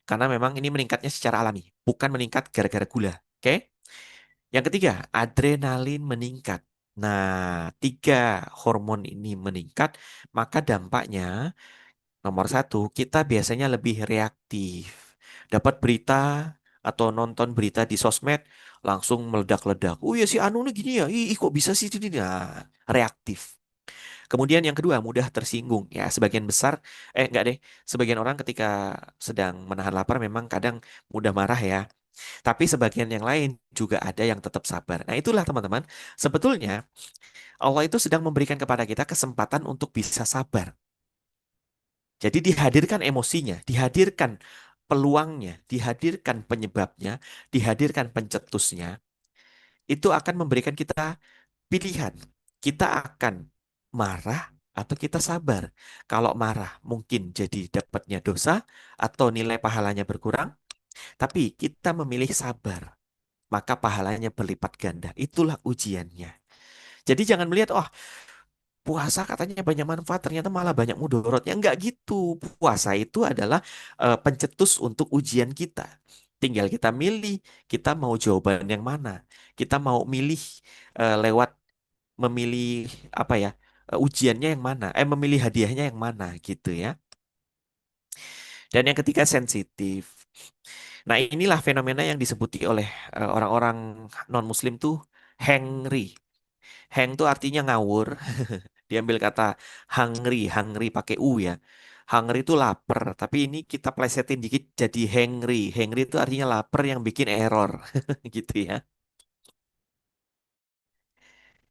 karena memang ini meningkatnya secara alami, bukan meningkat gara-gara gula. Oke? Yang ketiga, adrenalin meningkat. Nah, tiga hormon ini meningkat, maka dampaknya nomor satu, kita biasanya lebih reaktif. Dapat berita atau nonton berita di sosmed, langsung meledak-ledak. Oh ya si Anu nih gini ya, ih kok bisa sih ini? Nah, reaktif. Kemudian yang kedua, mudah tersinggung. Ya, sebagian besar, enggak deh, sebagian orang ketika sedang menahan lapar memang kadang mudah marah ya. Tapi sebagian yang lain juga ada yang tetap sabar. Nah, itulah teman-teman. Sebetulnya Allah itu sedang memberikan kepada kita kesempatan untuk bisa sabar. Jadi dihadirkan emosinya, dihadirkan peluangnya, dihadirkan penyebabnya, dihadirkan pencetusnya. Itu akan memberikan kita pilihan. Kita akan marah atau kita sabar. Kalau marah mungkin jadi dapatnya dosa atau nilai pahalanya berkurang. Tapi kita memilih sabar, maka pahalanya berlipat ganda. Itulah ujiannya. Jadi jangan melihat, oh puasa katanya banyak manfaat, ternyata malah banyak mudorotnya. Enggak gitu. Puasa itu adalah pencetus untuk ujian kita. Tinggal kita milih, kita mau jawaban yang mana. Kita mau milih lewat memilih apa ya, ujiannya yang mana. Memilih hadiahnya yang mana gitu ya. Dan yang ketiga sensitif. Nah, inilah fenomena yang disebuti oleh orang-orang non-muslim tuh hangry. Hang tuh artinya ngawur. Diambil kata hungry, hungry pakai U ya. Hungry itu lapar, tapi ini kita plesetin dikit jadi hangry. Hangry itu artinya lapar yang bikin error, gitu ya.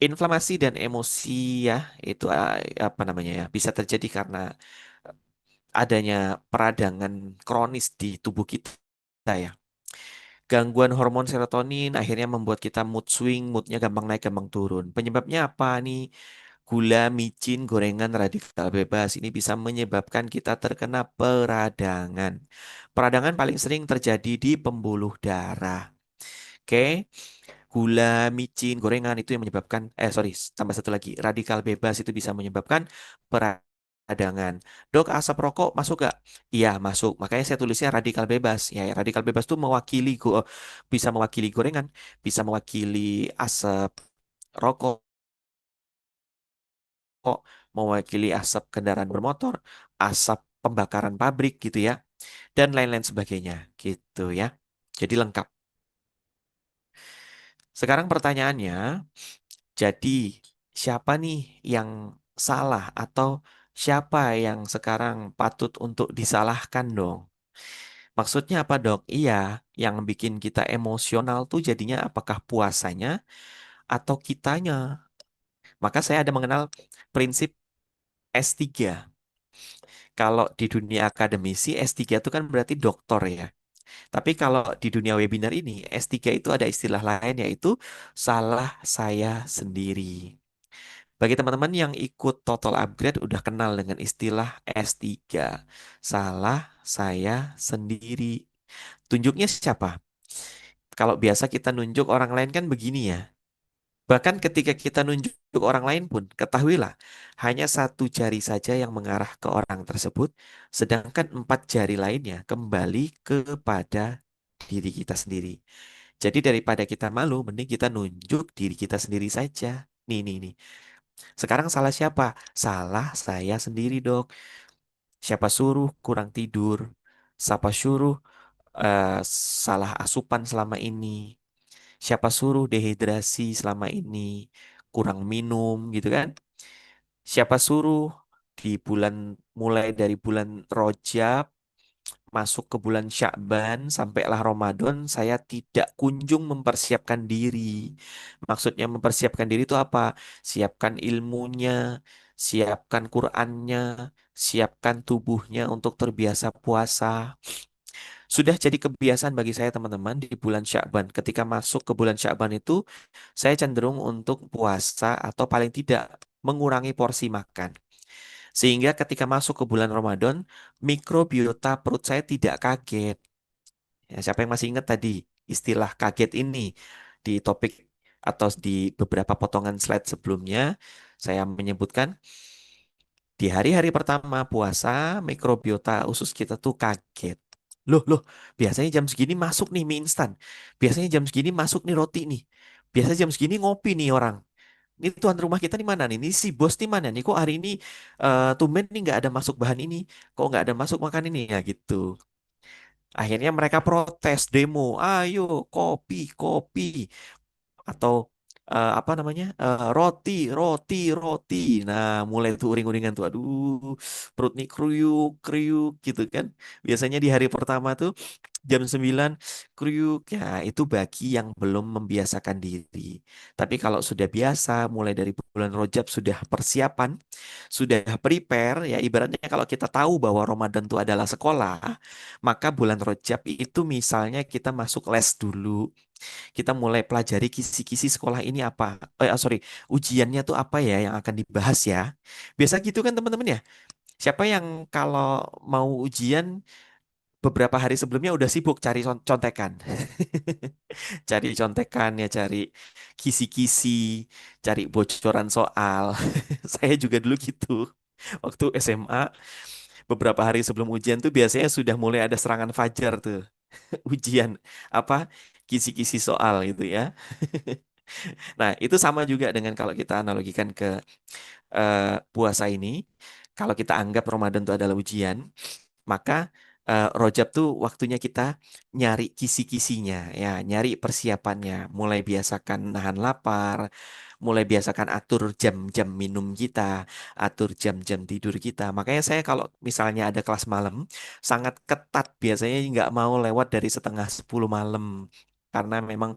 Inflamasi dan emosi ya, itu apa namanya ya, bisa terjadi karena adanya peradangan kronis di tubuh kita ya. Gangguan hormon serotonin akhirnya membuat kita mood swing, moodnya gampang naik, gampang turun. Penyebabnya apa nih? Gula, micin, gorengan, radikal bebas ini bisa menyebabkan kita terkena peradangan. Peradangan paling sering terjadi di pembuluh darah. Oke, gula, micin, gorengan itu yang menyebabkan, sorry, tambah satu lagi, radikal bebas itu bisa menyebabkan peradangan. Dok, asap rokok masuk gak? Iya, masuk. Makanya saya tulisnya radikal bebas. Ya, radikal bebas itu bisa mewakili gorengan, bisa mewakili asap rokok, mewakili asap kendaraan bermotor, asap pembakaran pabrik gitu ya, dan lain-lain sebagainya gitu ya. Jadi lengkap. Sekarang pertanyaannya, jadi siapa nih yang salah atau siapa yang sekarang patut untuk disalahkan dong? Maksudnya apa dok? Iya, yang bikin kita emosional tuh jadinya apakah puasanya atau kitanya? Maka saya ada mengenal prinsip S3. Kalau di dunia akademisi S3 itu kan berarti doktor ya. Tapi kalau di dunia webinar ini S3 itu ada istilah lain yaitu salah saya sendiri. Bagi teman-teman yang ikut Total Upgrade udah kenal dengan istilah S3. Salah saya sendiri. Tunjuknya siapa? Kalau biasa kita nunjuk orang lain kan begini ya. Bahkan ketika kita nunjuk orang lain pun, ketahuilah, hanya satu jari saja yang mengarah ke orang tersebut, sedangkan empat jari lainnya kembali kepada diri kita sendiri. Jadi daripada kita malu, mending kita nunjuk diri kita sendiri saja. Nih. Sekarang salah siapa? Salah saya sendiri, dok. Siapa suruh kurang tidur? Siapa suruh eh, salah asupan selama ini? Siapa suruh dehidrasi selama ini? Kurang minum gitu kan? Siapa suruh di bulan mulai dari bulan Rajab masuk ke bulan Sya'ban sampailah Ramadan saya tidak kunjung mempersiapkan diri. Maksudnya mempersiapkan diri itu apa? Siapkan ilmunya, siapkan Qur'annya, siapkan tubuhnya untuk terbiasa puasa. Sudah jadi kebiasaan bagi saya teman-teman di bulan Sya'ban. Ketika masuk ke bulan Sya'ban itu saya cenderung untuk puasa atau paling tidak mengurangi porsi makan. Sehingga ketika masuk ke bulan Ramadan, mikrobiota perut saya tidak kaget. Ya, siapa yang masih ingat tadi istilah kaget ini di topik atau di beberapa potongan slide sebelumnya, saya menyebutkan di hari-hari pertama puasa, mikrobiota usus kita tuh kaget. Loh, biasanya jam segini masuk nih mie instan. Biasanya jam segini masuk nih roti nih. Biasanya jam segini ngopi nih orang. Ini tuan rumah kita di mana nih? Ini si bos di mana nih? Kok hari ini tumben nih nggak ada masuk bahan ini? Kok nggak ada masuk makan ini ya gitu. Akhirnya mereka protes demo. Ayo kopi atau apa namanya roti. Nah mulai tuh uring-uringan tuh. Aduh perut nih kriuk kriuk gitu kan. Biasanya di hari pertama tuh jam 9 kriuk ya itu bagi yang belum membiasakan diri. Tapi kalau sudah biasa mulai dari bulan Rajab sudah persiapan, sudah prepare ya ibaratnya kalau kita tahu bahwa Ramadan itu adalah sekolah, maka bulan Rajab itu misalnya kita masuk les dulu. Kita mulai pelajari kisi-kisi sekolah ini apa. Sorry, ujiannya tuh apa ya yang akan dibahas ya. Biasa gitu kan teman-teman ya. Siapa yang kalau mau ujian beberapa hari sebelumnya udah sibuk cari contekan. Cari contekan ya, cari kisi-kisi, cari bocoran soal. Saya juga dulu gitu. Waktu SMA, beberapa hari sebelum ujian tuh biasanya sudah mulai ada serangan fajar tuh. Ujian apa? Kisi-kisi soal gitu ya. Nah, itu sama juga dengan kalau kita analogikan ke puasa ini. Kalau kita anggap Ramadan itu adalah ujian, maka Rojab tuh waktunya kita nyari kisi-kisinya, ya, nyari persiapannya, mulai biasakan nahan lapar, mulai biasakan atur jam-jam minum kita, atur jam-jam tidur kita. Makanya saya kalau misalnya ada kelas malam, sangat ketat biasanya nggak mau lewat dari setengah 10 malam. Karena memang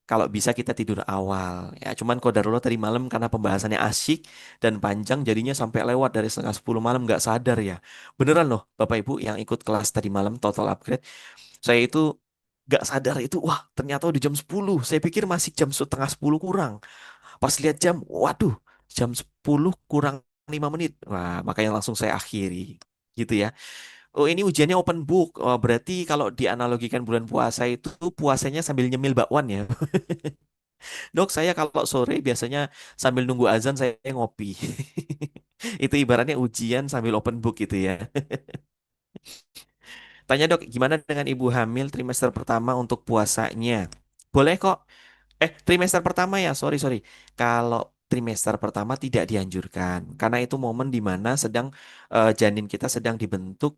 kalau bisa kita tidur awal. Ya, cuman qadarullah tadi malam karena pembahasannya asyik dan panjang jadinya sampai lewat dari setengah 10 malam nggak sadar ya. Beneran loh Bapak Ibu yang ikut kelas tadi malam total upgrade. Saya itu nggak sadar itu wah ternyata udah jam 10. Saya pikir masih jam setengah 10 kurang. Pas lihat jam, waduh jam 10 kurang 5 menit. Wah, makanya langsung saya akhiri. Gitu ya. Oh ini ujiannya open book. Oh, berarti kalau dianalogikan bulan puasa itu puasanya sambil nyemil bakwan ya. Dok, saya kalau sore biasanya sambil nunggu azan saya ngopi. Itu ibaratnya ujian sambil open book gitu ya. Tanya dok, gimana dengan ibu hamil trimester pertama untuk puasanya? Boleh kok. Trimester pertama ya, sorry sorry. Kalau trimester pertama tidak dianjurkan karena itu momen di mana sedang janin kita sedang dibentuk,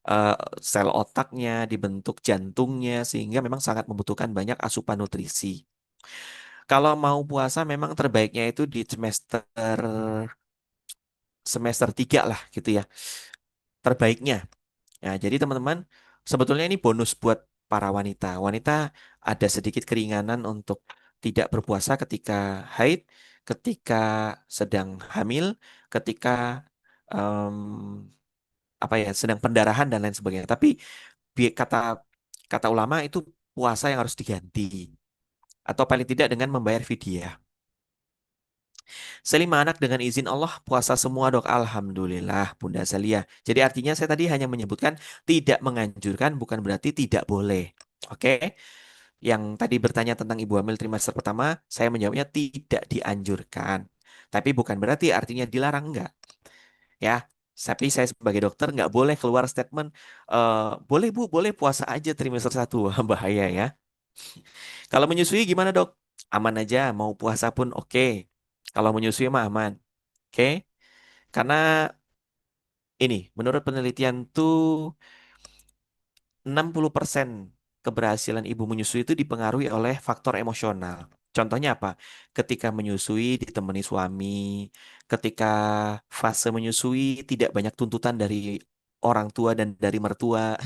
eh, sel otaknya, dibentuk jantungnya sehingga memang sangat membutuhkan banyak asupan nutrisi. Kalau mau puasa memang terbaiknya itu di semester semester 3 lah gitu ya. Terbaiknya. Ya, jadi teman-teman sebetulnya ini bonus buat para wanita. Wanita ada sedikit keringanan untuk tidak berpuasa ketika haid, ketika sedang hamil, ketika em, apa ya, sedang pendarahan dan lain sebagainya. Tapi kata kata ulama itu puasa yang harus diganti atau paling tidak dengan membayar fidyah. Selima anak dengan izin Allah puasa semua dok. Alhamdulillah Bunda Zalia. Jadi artinya saya tadi hanya menyebutkan tidak menganjurkan bukan berarti tidak boleh. Oke. Yang tadi bertanya tentang ibu hamil trimester pertama, saya menjawabnya tidak dianjurkan. Tapi bukan berarti artinya dilarang enggak. Ya. Tapi saya sebagai dokter nggak boleh keluar statement, boleh Bu, boleh puasa aja trimester satu. Bahaya ya. Kalau menyusui gimana dok? Aman aja, mau puasa pun oke. Kalau menyusui mah aman. Oke. Karena ini, menurut penelitian tuh 60% keberhasilan ibu menyusui itu dipengaruhi oleh faktor emosional. Contohnya apa? Ketika menyusui ditemani suami, ketika fase menyusui tidak banyak tuntutan dari orang tua dan dari mertua.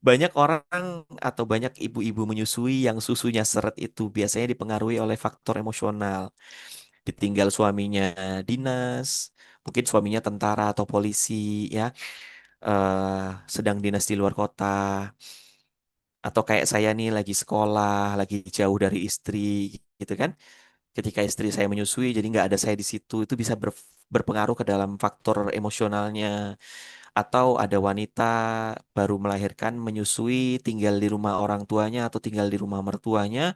Banyak orang atau banyak ibu-ibu menyusui yang susunya seret itu biasanya dipengaruhi oleh faktor emosional. Ditinggal suaminya dinas, mungkin suaminya tentara atau polisi ya, sedang dinas di luar kota, atau kayak saya nih lagi sekolah, lagi jauh dari istri, gitu kan? Ketika istri saya menyusui, jadi nggak ada saya di situ, itu bisa berpengaruh ke dalam faktor emosionalnya. Atau ada wanita baru melahirkan, menyusui, tinggal di rumah orang tuanya atau tinggal di rumah mertuanya,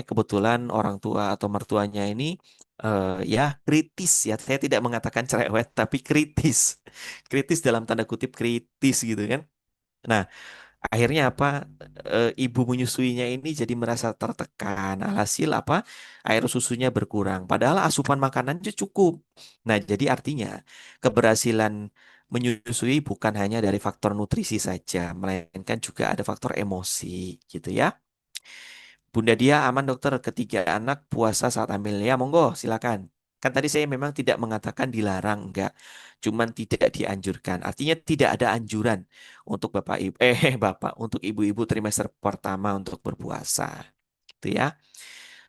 kebetulan orang tua atau mertuanya ini ya kritis ya. Saya tidak mengatakan cerewet, tapi kritis, kritis dalam tanda kutip kritis gitu kan. Nah, akhirnya apa? Ibu menyusuinya ini jadi merasa tertekan. Alhasil apa? Air susunya berkurang. Padahal asupan makanannya cukup. Nah, jadi artinya keberhasilan menyusui bukan hanya dari faktor nutrisi saja, melainkan juga ada faktor emosi, gitu ya. Bunda Dia aman dokter, ketiga anak puasa saat hamil. Ya, monggo, silakan. Kan tadi saya memang tidak mengatakan dilarang, enggak. Cuman tidak dianjurkan. Artinya tidak ada anjuran untuk bapak ibu, bapak, untuk ibu-ibu trimester pertama untuk berpuasa. Gitu ya.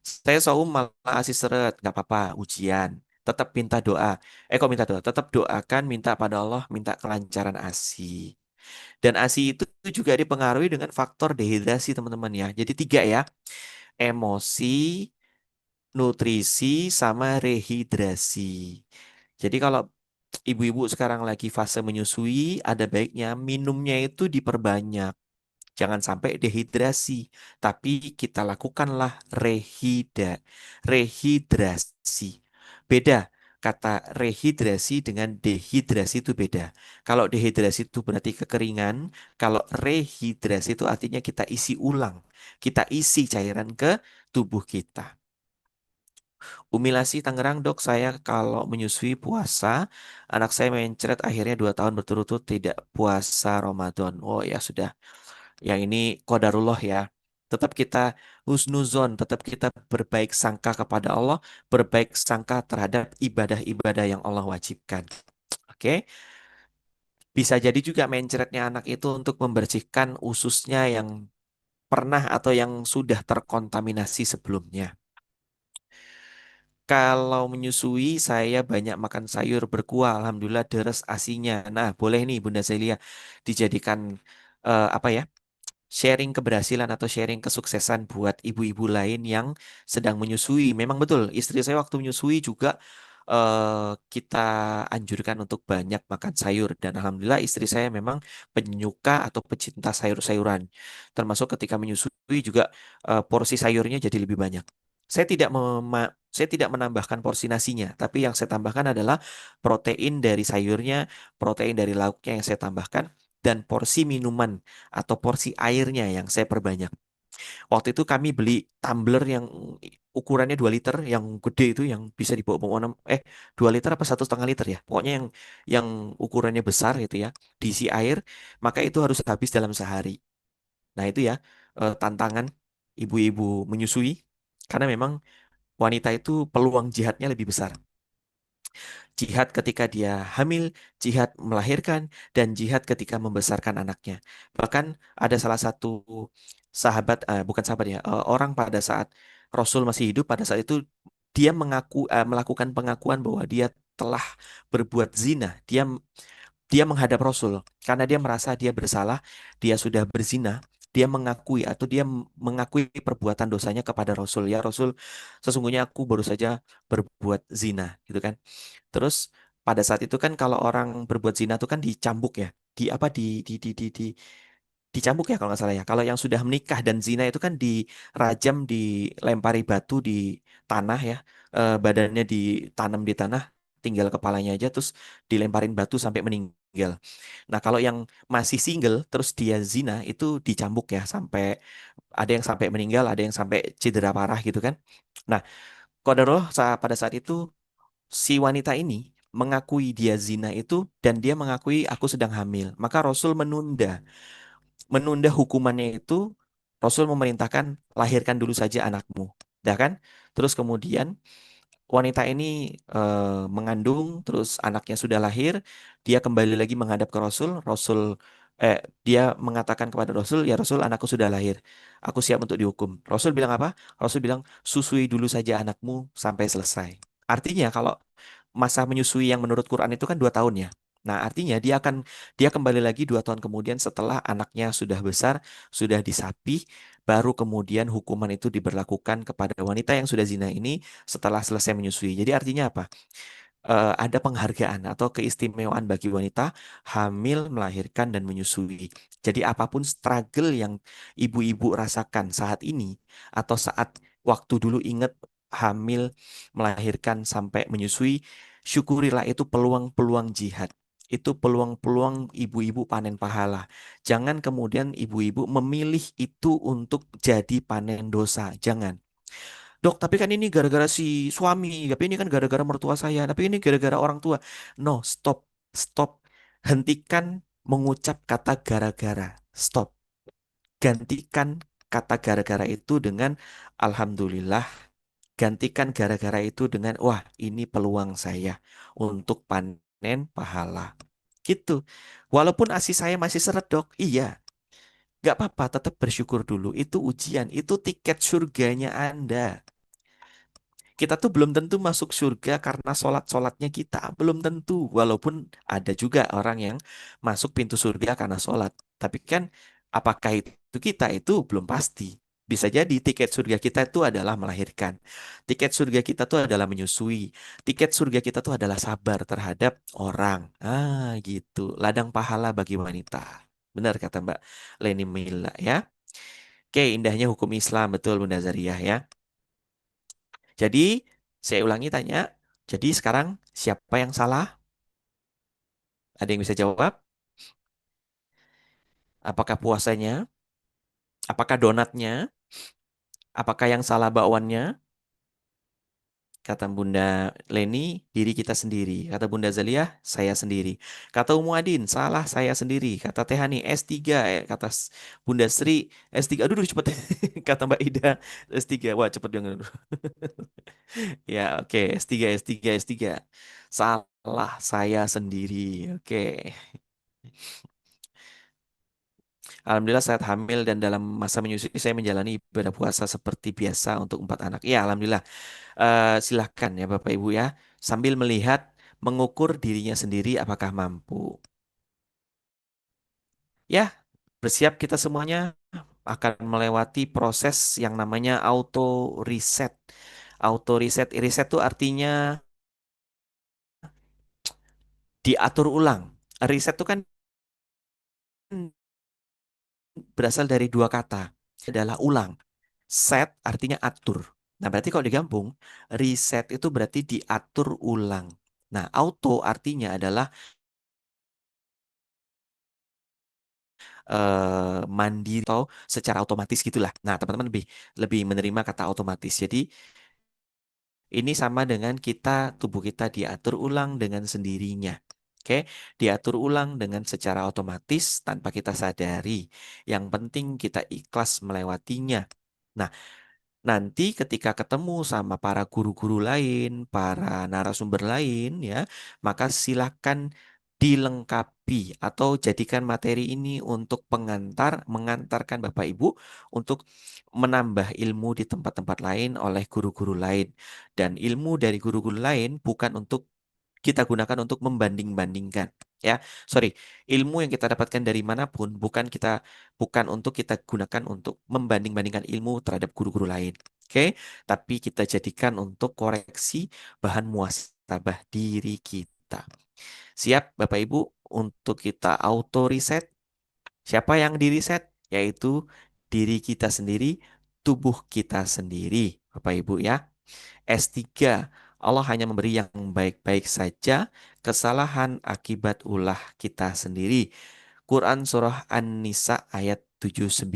Saya saum malah asih seret, nggak apa-apa, ujian. Tetap minta doa. Kok minta doa? Tetap doakan, minta pada Allah, minta kelancaran ASI. Dan ASI itu juga dipengaruhi dengan faktor dehidrasi, teman-teman ya. Jadi tiga ya, emosi, nutrisi, sama rehidrasi. Jadi kalau ibu-ibu sekarang lagi fase menyusui, ada baiknya minumnya itu diperbanyak. Jangan sampai dehidrasi, tapi kita lakukanlah rehidrasi. Beda, kata rehidrasi dengan dehidrasi itu beda. Kalau dehidrasi itu berarti kekeringan, kalau rehidrasi itu artinya kita isi ulang, kita isi cairan ke tubuh kita. Umilasi Tangerang, dok, saya kalau menyusui puasa, anak saya mencret akhirnya 2 tahun berturut-turut tidak puasa Ramadan. Oh ya sudah, yang ini qadarullah ya. Tetap kita husnuzon, tetap kita berbaik sangka kepada Allah, berbaik sangka terhadap ibadah-ibadah yang Allah wajibkan. Oke, bisa jadi juga mencretnya anak itu untuk membersihkan ususnya yang pernah atau yang sudah terkontaminasi sebelumnya. Kalau menyusui, saya banyak makan sayur berkuah. Alhamdulillah deres asinya. Nah, boleh nih Bunda Zelia dijadikan apa ya? Sharing keberhasilan atau sharing kesuksesan buat ibu-ibu lain yang sedang menyusui. Memang betul, istri saya waktu menyusui juga kita anjurkan untuk banyak makan sayur dan alhamdulillah istri saya memang penyuka atau pecinta sayur-sayuran. Termasuk ketika menyusui juga porsi sayurnya jadi lebih banyak. Saya tidak menambahkan porsi nasinya, tapi yang saya tambahkan adalah protein dari sayurnya, protein dari lauknya yang saya tambahkan dan porsi minuman atau porsi airnya yang saya perbanyak. Waktu itu kami beli tumbler yang ukurannya 2 liter, yang gede itu yang bisa dibawa-bawa 2 liter apa 1,5 liter ya. Pokoknya yang ukurannya besar itu ya, diisi air, maka itu harus habis dalam sehari. Nah, itu ya tantangan ibu-ibu menyusui karena memang wanita itu peluang jihadnya lebih besar. Jihad ketika dia hamil, jihad melahirkan, dan jihad ketika membesarkan anaknya. Bahkan ada salah satu sahabat, bukan sahabat ya, orang pada saat Rasul masih hidup, pada saat itu dia melakukan pengakuan bahwa dia telah berbuat zina. Dia menghadap Rasul karena dia merasa dia bersalah, dia sudah berzina. Dia mengakui atau dia mengakui perbuatan dosanya kepada Rasul. Ya Rasul, sesungguhnya aku baru saja berbuat zina, gitu kan. Terus pada saat itu kan kalau orang berbuat zina itu kan dicambuk ya. Di apa di dicambuk ya kalau nggak salah ya. Kalau yang sudah menikah dan zina itu kan dirajam, dilempari batu di tanah ya. Badannya ditanam di tanah, tinggal kepalanya aja terus dilemparin batu sampai meninggal. Nah, kalau yang masih single terus dia zina itu dicambuk ya sampai ada yang sampai meninggal, ada yang sampai cedera parah gitu kan. Nah, qadarullah pada saat itu si wanita ini mengakui dia zina itu dan dia mengakui aku sedang hamil. Maka Rasul menunda hukumannya itu. Rasul memerintahkan lahirkan dulu saja anakmu. Dah kan? Terus kemudian wanita ini mengandung, terus anaknya sudah lahir, dia kembali lagi menghadap ke Rasul. Dia mengatakan kepada Rasul, ya Rasul, anakku sudah lahir, aku siap untuk dihukum. Rasul bilang apa? Rasul bilang, susui dulu saja anakmu sampai selesai. Artinya kalau masa menyusui yang menurut Quran itu kan 2 tahun ya. Nah, artinya dia kembali lagi 2 tahun kemudian setelah anaknya sudah besar, sudah disapih, baru kemudian hukuman itu diberlakukan kepada wanita yang sudah zina ini setelah selesai menyusui. Jadi artinya apa? Ada penghargaan atau keistimewaan bagi wanita hamil, melahirkan, dan menyusui. Jadi apapun struggle yang ibu-ibu rasakan saat ini atau saat waktu dulu ingat hamil, melahirkan, sampai menyusui, syukurilah itu peluang-peluang jihad. Itu peluang-peluang ibu-ibu panen pahala. Jangan kemudian ibu-ibu memilih itu untuk jadi panen dosa. Jangan. Dok, tapi kan ini gara-gara si suami, tapi ini kan gara-gara mertua saya, tapi ini gara-gara orang tua. No, stop, stop. Hentikan mengucap kata gara-gara. Stop. Gantikan kata gara-gara itu dengan Alhamdulillah. Gantikan gara-gara itu dengan wah, ini peluang saya untuk panen pahala. Gitu. Walaupun ASI saya masih seret, dok. Iya, gak apa-apa, tetap bersyukur dulu. Itu ujian, itu tiket surganya Anda. Kita tuh belum tentu masuk surga karena sholat-sholatnya kita. Belum tentu. Walaupun ada juga orang yang masuk pintu surga karena sholat. Tapi kan apakah itu kita? Itu belum pasti. Bisa jadi tiket surga kita itu adalah melahirkan. Tiket surga kita tuh adalah menyusui. Tiket surga kita tuh adalah sabar terhadap orang. Gitu. Ladang pahala bagi wanita. Benar kata Mbak Leni Mila ya. Oke, indahnya hukum Islam. Betul Bunda Zariyah ya. Jadi, saya ulangi tanya. Jadi sekarang siapa yang salah? Ada yang bisa jawab? Apakah puasanya? Apakah donatnya? Apakah yang salah bakwannya? Kata Bunda Leni, diri kita sendiri. Kata Bunda Zaliah, saya sendiri. Kata Umu Adin, salah saya sendiri. Kata Tehani, S3. Kata Bunda Sri, S3. Aduh, aduh, cepet. Kata Mbak Ida, S3. Wah, cepet dong. Ya, oke. S3, S3, S3. Salah saya sendiri. Oke. Alhamdulillah saat hamil dan dalam masa menyusui saya menjalani ibadah puasa seperti biasa untuk 4 anak. Ya, Alhamdulillah. Silahkan ya Bapak Ibu ya, sambil melihat, mengukur dirinya sendiri apakah mampu. Ya, bersiap kita semuanya akan melewati proses yang namanya auto reset. Auto reset, reset itu artinya diatur ulang. Reset itu kan berasal dari dua kata, adalah ulang. Set artinya atur. Nah, berarti kalau digabung, reset itu berarti diatur ulang. Nah, auto artinya adalah mandiri atau secara otomatis gitulah. Nah, teman-teman lebih lebih menerima kata otomatis. Jadi, ini sama dengan tubuh kita diatur ulang dengan sendirinya. Oke, diatur ulang dengan secara otomatis tanpa kita sadari. Yang penting kita ikhlas melewatinya. Nah, nanti ketika ketemu sama para guru-guru lain, para narasumber lain ya, maka silakan dilengkapi atau jadikan materi ini untuk mengantarkan Bapak Ibu untuk menambah ilmu di tempat-tempat lain oleh guru-guru lain. Dan ilmu dari guru-guru lain bukan untuk kita gunakan untuk membanding-bandingkan. Ya, sorry, ilmu yang kita dapatkan dari manapun bukan untuk kita gunakan untuk membanding-bandingkan ilmu terhadap guru-guru lain. Oke, tapi kita jadikan untuk koreksi bahan muhasabah diri kita. Siap, Bapak Ibu, untuk kita auto reset. Siapa yang di reset? Yaitu diri kita sendiri, tubuh kita sendiri, Bapak Ibu ya. S3, Allah hanya memberi yang baik-baik saja, kesalahan akibat ulah kita sendiri. Quran Surah An-Nisa ayat 79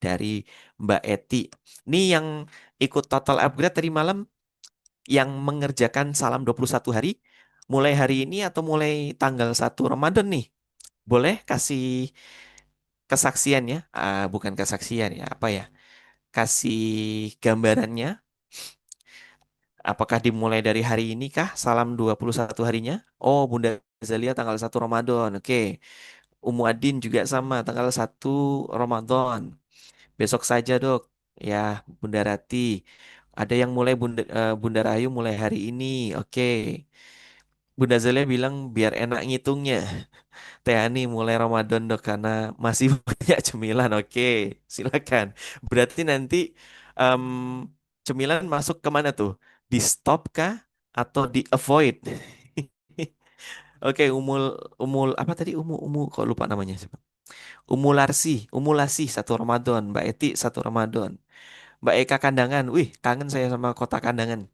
dari Mbak Eti. Ini yang ikut total upgrade tadi malam, yang mengerjakan salam 21 hari, mulai hari ini atau mulai tanggal 1 Ramadan nih. Boleh kasih kesaksian ya? Bukan kesaksian ya, apa ya? Kasih gambarannya. Apakah dimulai dari hari ini kah? Salam 21 harinya? Oh, Bunda Zalia tanggal 1 Ramadan. Oke. Umu Adin juga sama tanggal 1 Ramadan. Besok saja, Dok. Ya, Bunda Rati. Ada yang mulai Bunda Rahayu mulai hari ini. Oke. Bunda Zalia bilang biar enak ngitungnya. Teh Ani mulai Ramadan, Dok, karena masih banyak cemilan. Oke, silakan. Berarti nanti em, cemilan masuk ke mana tuh? Di stop kah atau di avoid? Oke, umul umul apa tadi, kok lupa namanya siapa? Umulasi 1 Ramadan, Mbak Eti 1 Ramadan, Mbak Eka Kandangan. Wih, kangen saya sama kota Kandangan.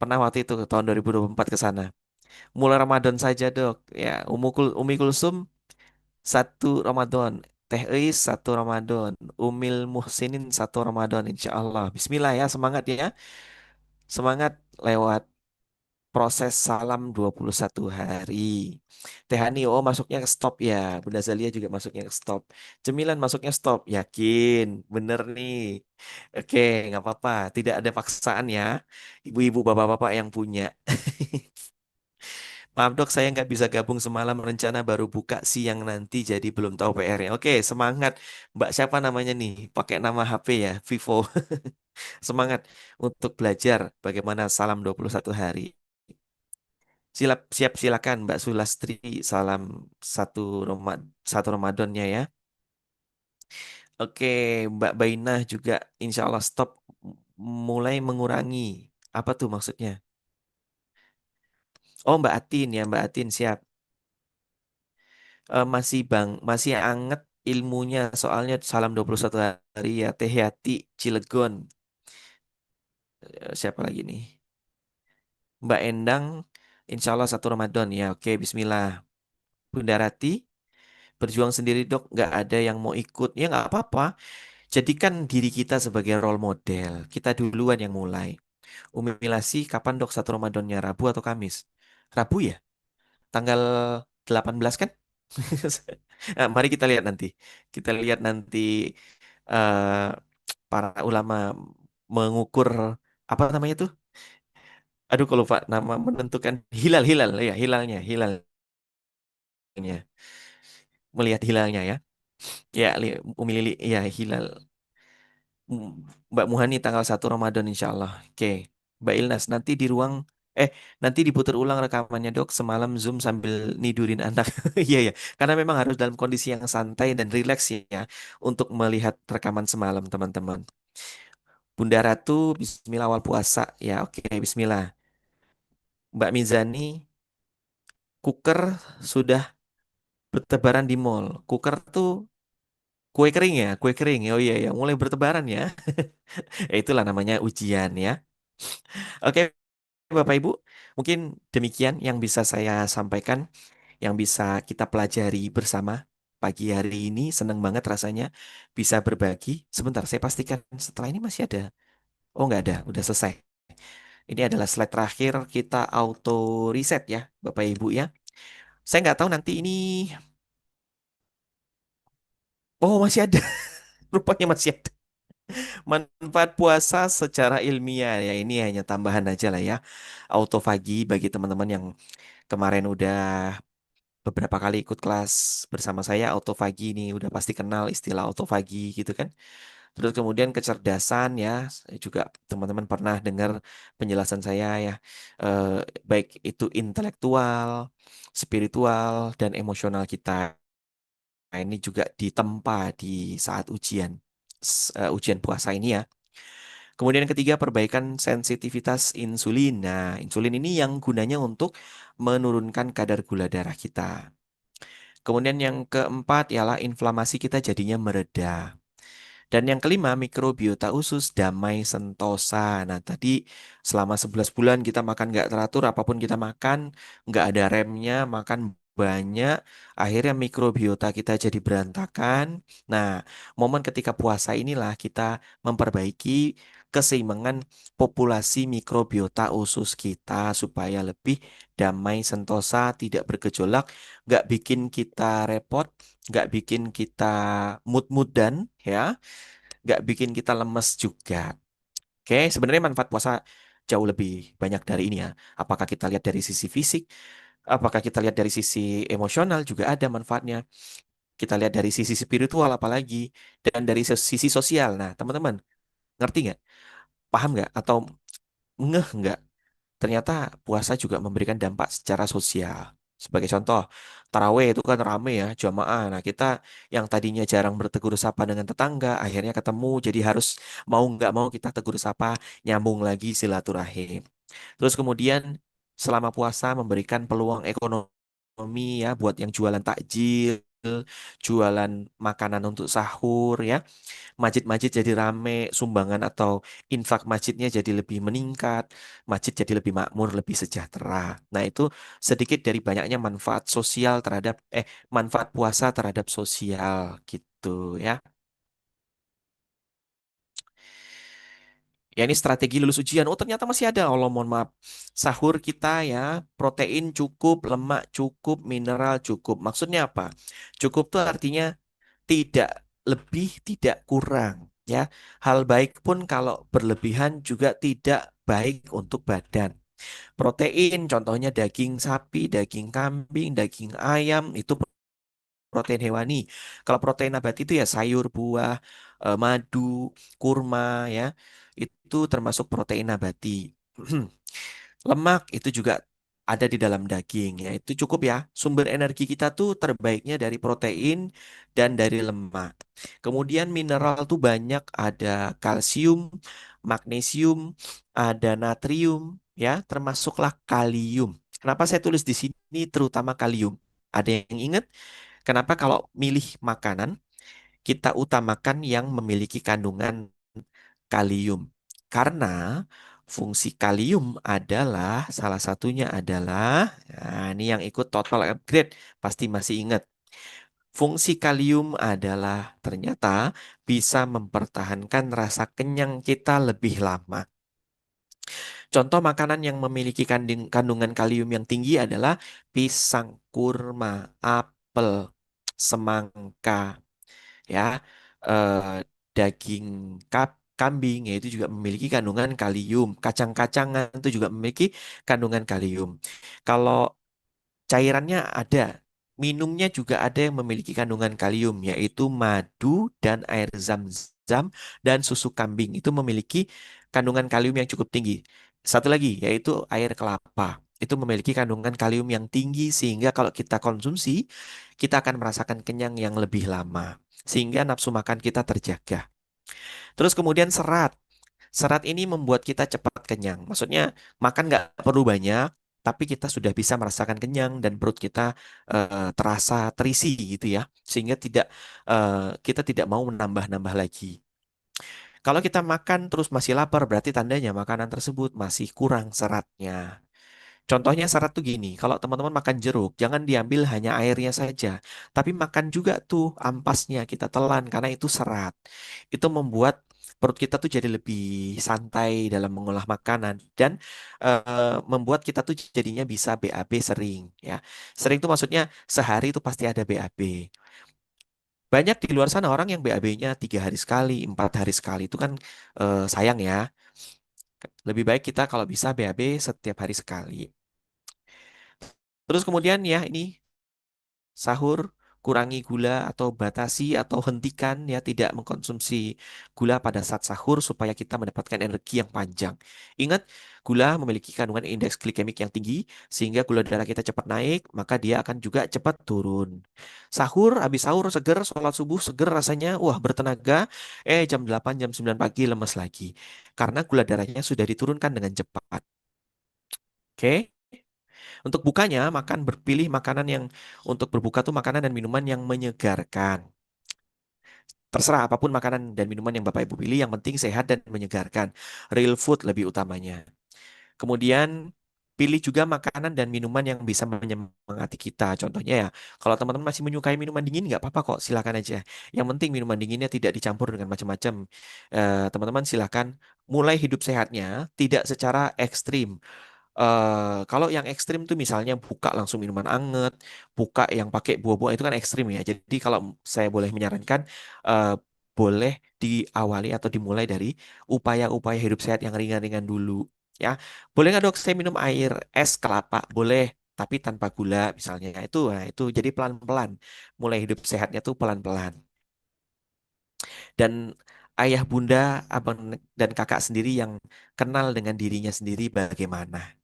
Pernah waktu itu tahun 2024 ke sana. Mulai Ramadan saja, Dok. Ya, Umi Kulsum 1 Ramadan. Teh Eis 1 Ramadan. Umil Muhsinin 1 Ramadan. Insya Allah. Bismillah ya. Semangat ya. Semangat lewat proses salam 21 hari. Teh Hani, oh masuknya ke stop ya. Bunda Zalia juga masuknya ke stop. Cemilan masuknya stop. Yakin. Bener nih. Oke, nggak apa-apa. Tidak ada paksaan ya. Ibu-ibu, bapak-bapak yang punya. Maaf dok, saya nggak bisa gabung semalam. Rencana baru buka siang nanti, jadi belum tahu PR-nya. Oke, semangat. Mbak siapa namanya nih? Pakai nama HP ya, Vivo. Semangat untuk belajar bagaimana salam 21 hari. Siap silakan Mbak Sulastri, salam satu Ramadannya ya. Oke, Mbak Bainah juga insya Allah stop, mulai mengurangi. Apa tuh maksudnya? Oh Mbak Atin ya, Mbak Atin siap. Masih anget ilmunya, soalnya salam 21 hari ya. Teh Yati Cilegon. Siapa lagi nih? Mbak Endang insya Allah 1 Ramadan ya. Oke, Bismillah. Bunda Rati, berjuang sendiri dok, nggak ada yang mau ikut ya, nggak apa-apa. Jadikan diri kita sebagai role model, kita duluan yang mulai. Umi kapan dok satu Ramadannya, Rabu atau Kamis? Rabu ya? Tanggal 18 kan? Mari kita lihat nanti. Kita lihat nanti eh, para ulama mengukur apa namanya tuh? Aduh, kalau lupa nama menentukan hilal ya, hilalnya melihat hilalnya ya. Ya, Umi Lili, ya hilal. Mbak Muhani tanggal 1 Ramadan insya Allah. Oke, Mbak Ilnas nanti di ruang eh nanti diputar ulang rekamannya dok semalam Zoom sambil nidurin anak. Iya ya, karena memang harus dalam kondisi yang santai dan rileks ya untuk melihat rekaman semalam teman-teman. Bunda Ratu, Bismillah awal puasa ya. Oke, Bismillah. Mbak Mizani, cooker sudah bertebaran di mall. Cooker tuh kue kering ya, kue kering. Oh iya ya, mulai bertebaran ya. Itulah namanya ujian ya. Oke, Bapak Ibu, mungkin demikian yang bisa saya sampaikan, yang bisa kita pelajari bersama pagi hari ini. Senang banget rasanya bisa berbagi. Sebentar, saya pastikan setelah ini masih ada. Oh, nggak ada, udah selesai. Ini adalah slide terakhir, kita auto reset ya, Bapak Ibu ya. Saya nggak tahu nanti ini, oh masih ada, rupanya masih ada. Manfaat puasa secara ilmiah ya, ini hanya tambahan aja lah ya. Autofagi bagi teman-teman yang kemarin udah beberapa kali ikut kelas bersama saya autofagi ini udah pasti kenal istilah autofagi gitu kan. Terus kemudian kecerdasan ya juga teman-teman pernah dengar penjelasan saya ya. Eh, Baik itu intelektual, spiritual dan emosional kita. Nah, ini juga ditempa di saat ujian puasa ini ya. Kemudian yang ketiga perbaikan sensitivitas insulin. Nah, insulin ini yang gunanya untuk menurunkan kadar gula darah kita. Kemudian yang keempat ialah inflamasi kita jadinya mereda. Dan yang kelima, mikrobiota usus damai sentosa. Nah, tadi selama 11 bulan kita makan nggak teratur, apapun kita makan, nggak ada remnya, makan banyak, akhirnya mikrobiota kita jadi berantakan. Nah, momen ketika puasa inilah kita memperbaiki keseimbangan populasi mikrobiota usus kita supaya lebih damai sentosa, tidak bergejolak, nggak bikin kita repot, nggak bikin kita mood-moodan, ya nggak bikin kita lemes juga. Oke, sebenarnya manfaat puasa jauh lebih banyak dari ini ya. Apakah kita lihat dari sisi fisik, apakah kita lihat dari sisi emosional juga ada manfaatnya. Kita lihat dari sisi spiritual apalagi, dan dari sisi sosial. Nah, teman-teman, ngerti nggak? Paham nggak? Atau ngeh nggak? Ternyata puasa juga memberikan dampak secara sosial. Sebagai contoh, taraweh itu kan rame ya, jamaah. Nah, kita yang tadinya jarang bertegur sapa dengan tetangga, akhirnya ketemu, jadi harus mau nggak mau kita tegur sapa, nyambung lagi silaturahim. Terus kemudian selama puasa memberikan peluang ekonomi ya buat yang jualan takjil, jualan makanan untuk sahur ya. Masjid-masjid jadi rame, sumbangan atau infak masjidnya jadi lebih meningkat, masjid jadi lebih makmur, lebih sejahtera. Nah, itu sedikit dari banyaknya manfaat sosial manfaat puasa terhadap sosial gitu ya. Ya ini strategi lulus ujian. Oh ternyata masih ada. Allah mohon maaf. Sahur kita ya, protein cukup, lemak cukup, mineral cukup. Maksudnya apa? Cukup tuh artinya tidak lebih, tidak kurang. Ya, hal baik pun kalau berlebihan juga tidak baik untuk badan. Protein, contohnya daging sapi, daging kambing, daging ayam, itu protein hewani. Kalau protein nabati itu ya sayur, buah, madu, kurma, ya, itu termasuk protein nabati. Lemak itu juga ada di dalam daging ya. Itu cukup ya. Sumber energi kita tuh terbaiknya dari protein dan dari lemak. Kemudian mineral tuh banyak ada kalsium, magnesium, ada natrium ya, termasuklah kalium. Kenapa saya tulis di sini terutama kalium? Ada yang ingat kenapa kalau milih makanan kita utamakan yang memiliki kandungan kalium? Karena fungsi kalium adalah salah satunya adalah, nah ini yang ikut total upgrade pasti masih ingat. Fungsi kalium adalah ternyata bisa mempertahankan rasa kenyang kita lebih lama. Contoh makanan yang memiliki kandungan kalium yang tinggi adalah pisang, kurma, apel, semangka, ya, eh, daging kambing, yaitu juga memiliki kandungan kalium. Kacang-kacangan itu juga memiliki kandungan kalium. Kalau cairannya ada, minumnya juga ada yang memiliki kandungan kalium, yaitu madu dan air zam-zam dan susu kambing. Itu memiliki kandungan kalium yang cukup tinggi. Satu lagi, yaitu air kelapa. Itu memiliki kandungan kalium yang tinggi sehingga kalau kita konsumsi, kita akan merasakan kenyang yang lebih lama. Sehingga nafsu makan kita terjaga. Terus kemudian serat. Serat ini membuat kita cepat kenyang. Maksudnya makan nggak perlu banyak, tapi kita sudah bisa merasakan kenyang dan perut kita terasa terisi gitu ya. Sehingga kita tidak mau menambah-nambah lagi. Kalau kita makan terus masih lapar, berarti tandanya makanan tersebut masih kurang seratnya. Contohnya syarat tuh gini, kalau teman-teman makan jeruk, jangan diambil hanya airnya saja, tapi makan juga tuh ampasnya, kita telan karena itu serat. Itu membuat perut kita tuh jadi lebih santai dalam mengolah makanan dan membuat kita tuh jadinya bisa BAB sering ya. Sering tuh maksudnya sehari itu pasti ada BAB. Banyak di luar sana orang yang BAB-nya 3 hari sekali, 4 hari sekali itu kan sayang ya. Lebih baik kita kalau bisa BAB setiap hari sekali. Terus kemudian ya ini sahur, kurangi gula atau batasi atau hentikan ya tidak mengkonsumsi gula pada saat sahur supaya kita mendapatkan energi yang panjang. Ingat, gula memiliki kandungan indeks glikemik yang tinggi sehingga gula darah kita cepat naik, maka dia akan juga cepat turun. Habis sahur seger, sholat subuh seger rasanya, wah bertenaga, jam 8 jam 9 pagi lemes lagi. Karena gula darahnya sudah diturunkan dengan cepat. Oke? Untuk bukanya, berpilih makanan yang untuk berbuka tuh makanan dan minuman yang menyegarkan. Terserah apapun makanan dan minuman yang Bapak Ibu pilih, yang penting sehat dan menyegarkan. Real food lebih utamanya. Kemudian pilih juga makanan dan minuman yang bisa menyemangati kita. Contohnya ya, kalau teman-teman masih menyukai minuman dingin, nggak apa-apa kok, silakan aja. Yang penting minuman dinginnya tidak dicampur dengan macam-macam. Teman-teman silakan mulai hidup sehatnya, tidak secara ekstrim. Kalau yang ekstrim tuh misalnya buka langsung minuman anget, buka yang pakai buah-buah itu kan ekstrim ya. Jadi kalau saya boleh menyarankan, eh, boleh diawali atau dimulai dari upaya-upaya hidup sehat yang ringan-ringan dulu. Ya, boleh nggak dok saya minum air es kelapa? Boleh, tapi tanpa gula misalnya. Nah, itu jadi pelan-pelan. Mulai hidup sehatnya tuh pelan-pelan. Dan ayah, bunda, abang dan kakak sendiri yang kenal dengan dirinya sendiri bagaimana.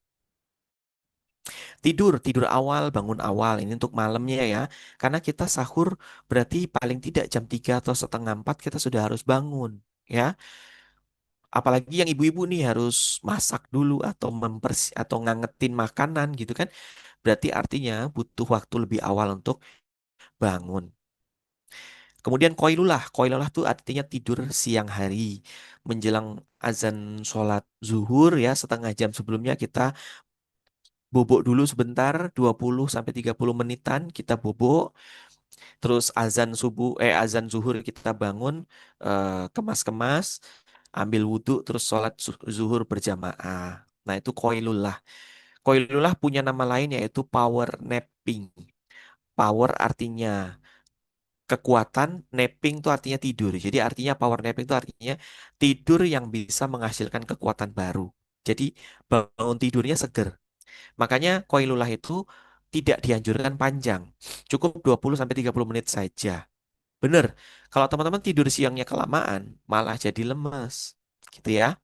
Tidur, tidur awal, bangun awal. Ini untuk malamnya ya. Karena kita sahur berarti paling tidak jam 3 atau setengah 4 kita sudah harus bangun. Ya, apalagi yang ibu-ibu nih harus masak dulu atau atau ngangetin makanan gitu kan. Berarti artinya butuh waktu lebih awal untuk bangun. Kemudian koilulah. Koilulah tuh artinya tidur siang hari. Menjelang azan sholat zuhur ya, setengah jam sebelumnya kita bobok dulu sebentar, 20 sampai 30 menitan kita bobok. Terus azan zuhur kita bangun, kemas-kemas, ambil wudhu, terus sholat zuhur berjamaah. Nah itu koilullah. Koilullah punya nama lain yaitu power napping. Power artinya kekuatan, napping itu artinya tidur. Jadi artinya power napping itu artinya tidur yang bisa menghasilkan kekuatan baru. Jadi bangun tidurnya seger. Makanya koilullah itu tidak dianjurkan panjang. Cukup 20 sampai 30 menit saja. Bener, kalau teman-teman tidur siangnya kelamaan, malah jadi lemes. Gitu ya.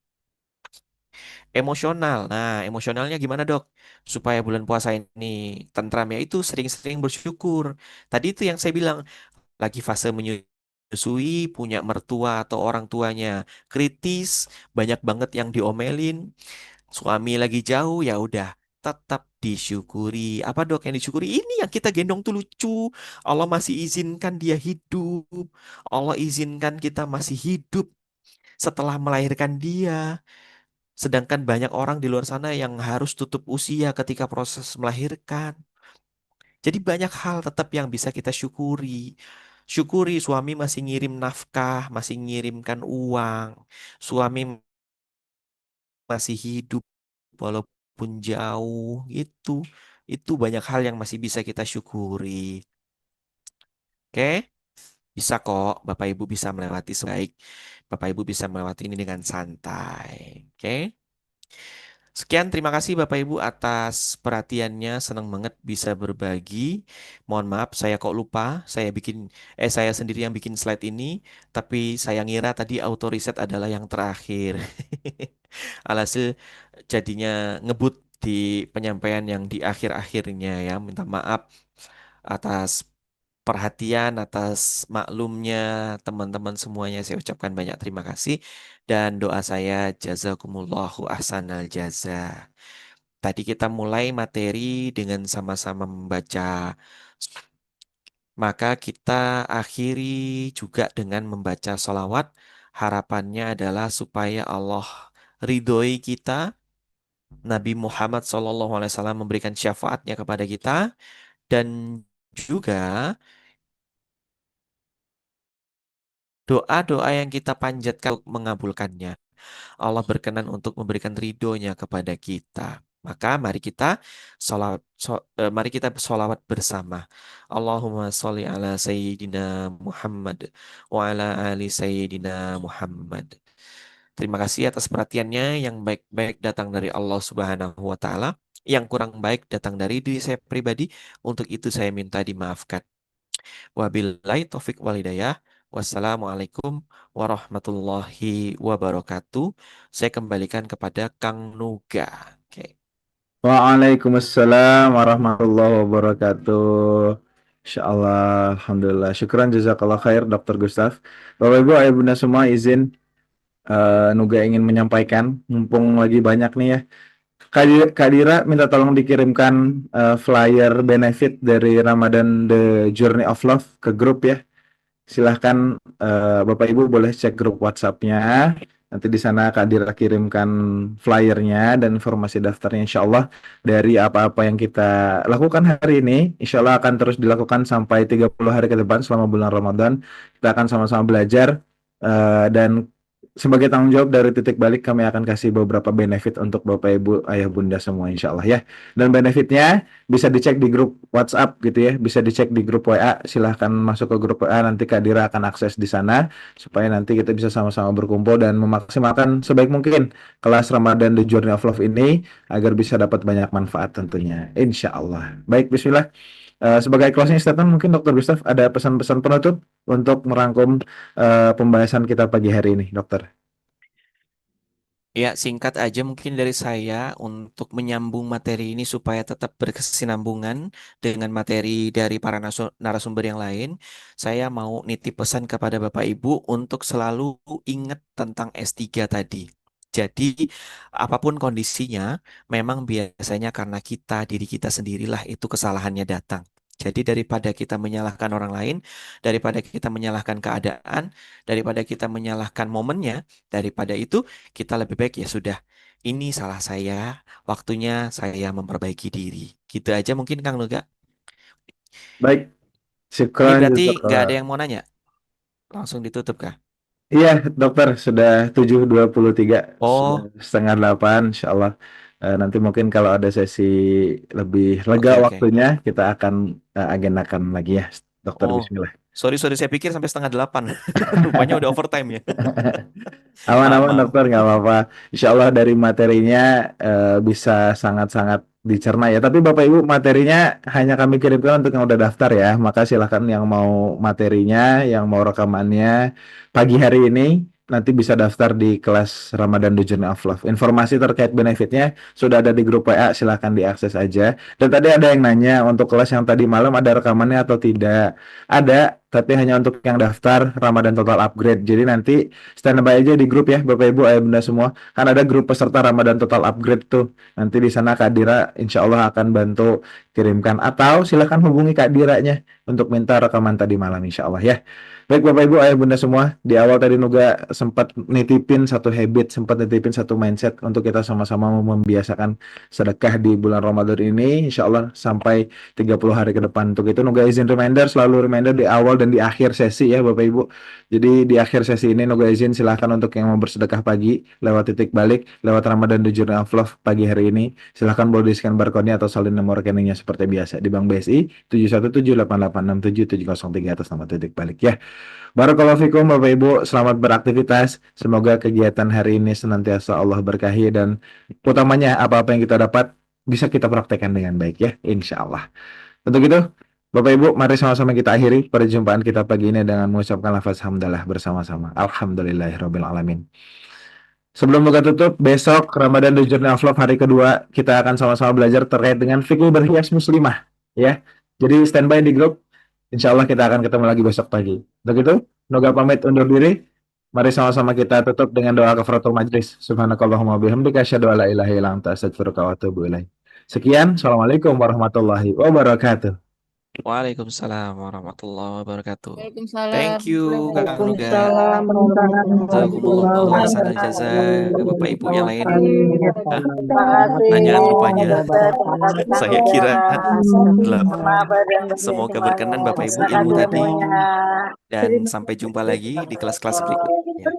Emosional. Nah, emosionalnya gimana, Dok? Supaya bulan puasa ini tentram ya itu sering-sering bersyukur. Tadi itu yang saya bilang, lagi fase menyusui, punya mertua atau orang tuanya kritis, banyak banget yang diomelin, suami lagi jauh, ya udah tetap disyukuri. Apa dok yang disyukuri? Ini yang kita gendong tuh lucu. Allah masih izinkan dia hidup. Allah izinkan kita masih hidup setelah melahirkan dia. Sedangkan banyak orang di luar sana yang harus tutup usia ketika proses melahirkan. Jadi banyak hal tetap yang bisa kita syukuri. Syukuri suami masih ngirim nafkah, masih ngirimkan uang. Suami masih hidup walaupun jauh itu banyak hal yang masih bisa kita syukuri. Oke, bisa kok Bapak Ibu bisa melewati sebaik Bapak Ibu bisa melewati ini dengan santai. Oke. Sekian, terima kasih Bapak Ibu atas perhatiannya. Senang banget bisa berbagi. Mohon maaf, saya kok lupa. Saya sendiri yang bikin slide ini, tapi saya ngira tadi auto reset adalah yang terakhir. Alhasil jadinya ngebut di penyampaian yang di akhir-akhirnya ya. Minta maaf atas perhatian, atas maklumnya teman-teman semuanya. Saya ucapkan banyak terima kasih dan doa saya jazakumullahu ahsanal jaza. Tadi kita mulai materi dengan sama-sama membaca, maka kita akhiri juga dengan membaca sholawat. Harapannya adalah supaya Allah ridhoi kita, Nabi Muhammad SAW memberikan syafaatnya kepada kita, dan juga doa-doa yang kita panjatkan untuk mengabulkannya. Allah berkenan untuk memberikan ridhonya kepada kita. Maka mari kita sholawat bersama. Allahumma sholli ala Sayyidina Muhammad wa ala ali Sayyidina Muhammad. Terima kasih atas perhatiannya. Yang baik-baik datang dari Allah Subhanahu wa Ta'ala. Yang kurang baik datang dari diri saya pribadi. Untuk itu saya minta dimaafkan. Wabillahi taufik walhidayah. Wassalamualaikum warahmatullahi wabarakatuh. Saya kembalikan kepada Kang Nuga. Oke. Waalaikumsalam warahmatullahi wabarakatuh. Insyaallah, alhamdulillah. Syukran jazakallah khair, Dr. Gustaf. Bapak Ibu, ayah bunda semua izin Nuga ingin menyampaikan, mumpung lagi banyak nih ya. Kak Dira minta tolong dikirimkan flyer benefit dari Ramadan The Journey of Love ke grup ya. Silahkan Bapak Ibu boleh cek grup WhatsApp-nya. Nanti di sana Kak Dira kirimkan flyernya dan informasi daftarnya insya Allah dari apa-apa yang kita lakukan hari ini. Insya Allah akan terus dilakukan sampai 30 hari ke depan selama bulan Ramadan. Kita akan sama-sama belajar dan sebagai tanggung jawab dari titik balik kami akan kasih beberapa benefit untuk Bapak Ibu Ayah Bunda semua insya Allah ya. Dan benefitnya bisa dicek di grup WhatsApp gitu ya, bisa dicek di grup WA. Silahkan masuk ke grup WA, nanti Kak Dira akan akses di sana supaya nanti kita bisa sama-sama berkumpul dan memaksimalkan sebaik mungkin kelas Ramadan The Journey of Love ini agar bisa dapat banyak manfaat tentunya. Insya Allah. Baik, Bismillah. Sebagai closing statement mungkin Dokter Gustaf ada pesan-pesan penutup untuk merangkum pembahasan kita pagi hari ini, Dokter. Ya, singkat aja mungkin dari saya untuk menyambung materi ini supaya tetap berkesinambungan dengan materi dari para narasumber yang lain. Saya mau nitip pesan kepada Bapak Ibu untuk selalu ingat tentang S3 tadi. Jadi, apapun kondisinya, memang biasanya karena diri kita sendirilah itu kesalahannya datang. Jadi daripada kita menyalahkan orang lain, daripada kita menyalahkan keadaan, daripada kita menyalahkan momennya, daripada itu kita lebih baik ya sudah. Ini salah saya, waktunya saya memperbaiki diri. Gitu aja mungkin Kang Nuga. Baik, Ini syukran berarti nggak ada jazakallah. yang mau nanya. Langsung ditutup kah? Iya, dokter sudah 7:23, sudah Oh, 7:30, insya Allah. Nanti mungkin kalau ada sesi lebih lega oke oke. waktunya, kita akan agendakan lagi ya, dokter. Oh, Bismillah. sorry sorry saya pikir sampai 7:30. Rupanya udah overtime ya. Maaf Aman-aman maaf. dokter, nggak apa-apa. Insya Allah dari materinya bisa sangat-sangat dicerna ya. Tapi Bapak Ibu materinya hanya kami kirimkan untuk yang udah daftar ya. Maka silakan yang mau materinya, yang mau rekamannya pagi hari ini nanti bisa daftar di kelas Ramadan The Journey of Love. Informasi terkait benefitnya sudah ada di grup WA, silakan diakses aja. Dan tadi ada yang nanya untuk kelas yang tadi malam ada rekamannya atau tidak. Ada, tapi hanya untuk yang daftar Ramadan Total Upgrade. Jadi nanti standby aja di grup ya Bapak Ibu Ayah Bunda semua. Kan ada grup peserta Ramadan Total Upgrade tuh. Nanti di sana Kak Dira insya Allah akan bantu kirimkan atau silakan hubungi Kak Diranya untuk minta rekaman tadi malam insya Allah ya. Baik Bapak Ibu, Ayah Bunda semua, di awal tadi Nuga sempat nitipin satu habit, sempat nitipin satu mindset untuk kita sama-sama membiasakan sedekah di bulan Ramadan ini, insya Allah sampai 30 hari ke depan. Untuk itu Nuga izin reminder, selalu reminder di awal dan di akhir sesi ya Bapak Ibu. Jadi di akhir sesi ini Nuga izin silahkan untuk yang mau bersedekah pagi, lewat titik balik, lewat Ramadan The Journey of Love pagi hari ini, silahkan boleh di-scan barcode-nya atau salin nomor rekeningnya seperti biasa di Bank BSI 717886770 atas nama titik balik ya. Barakallahu fikum Bapak Ibu, selamat beraktivitas. Semoga kegiatan hari ini senantiasa Allah berkahi dan utamanya apa-apa yang kita dapat bisa kita praktekkan dengan baik ya, insya Allah. Untuk itu, Bapak Ibu, mari sama-sama kita akhiri perjumpaan kita pagi ini dengan mengucapkan lafaz hamdalah bersama-sama. Alhamdulillahirabbil alamin. Sebelum buka tutup, besok Ramadan The Journey of Love hari kedua, kita akan sama-sama belajar terkait dengan fikih berhias muslimah. Ya, jadi standby di grup. Insya Allah kita akan ketemu lagi besok pagi. Untuk itu, Noga pamit undur diri. Mari sama-sama kita tutup dengan doa kafaratul majlis. Subhanakallahumma bihamdika asyhadu an la ilaha illa anta astaghfiruka wa atubu ilaik. Sekian, Assalamualaikum warahmatullahi wabarakatuh. Waalaikumsalam warahmatullahi wabarakatuh. Thank Waalaikumsalam you Kak warahmatullahi Nuga. Waalaikumsalam Jazakumullah warahmatullahi hasanal jaza. Bapak Ibu yang lain, ah, Terima kasih pertanyaan rupanya. Ustaz. Terima kasih Kang Saya Yoga. kira Maaf ada yang semoga bersemangat. berkenan Bapak Ibu Terima ilmu kasih tadi semuanya. dan sampai jumpa lagi di kelas-kelas berikutnya.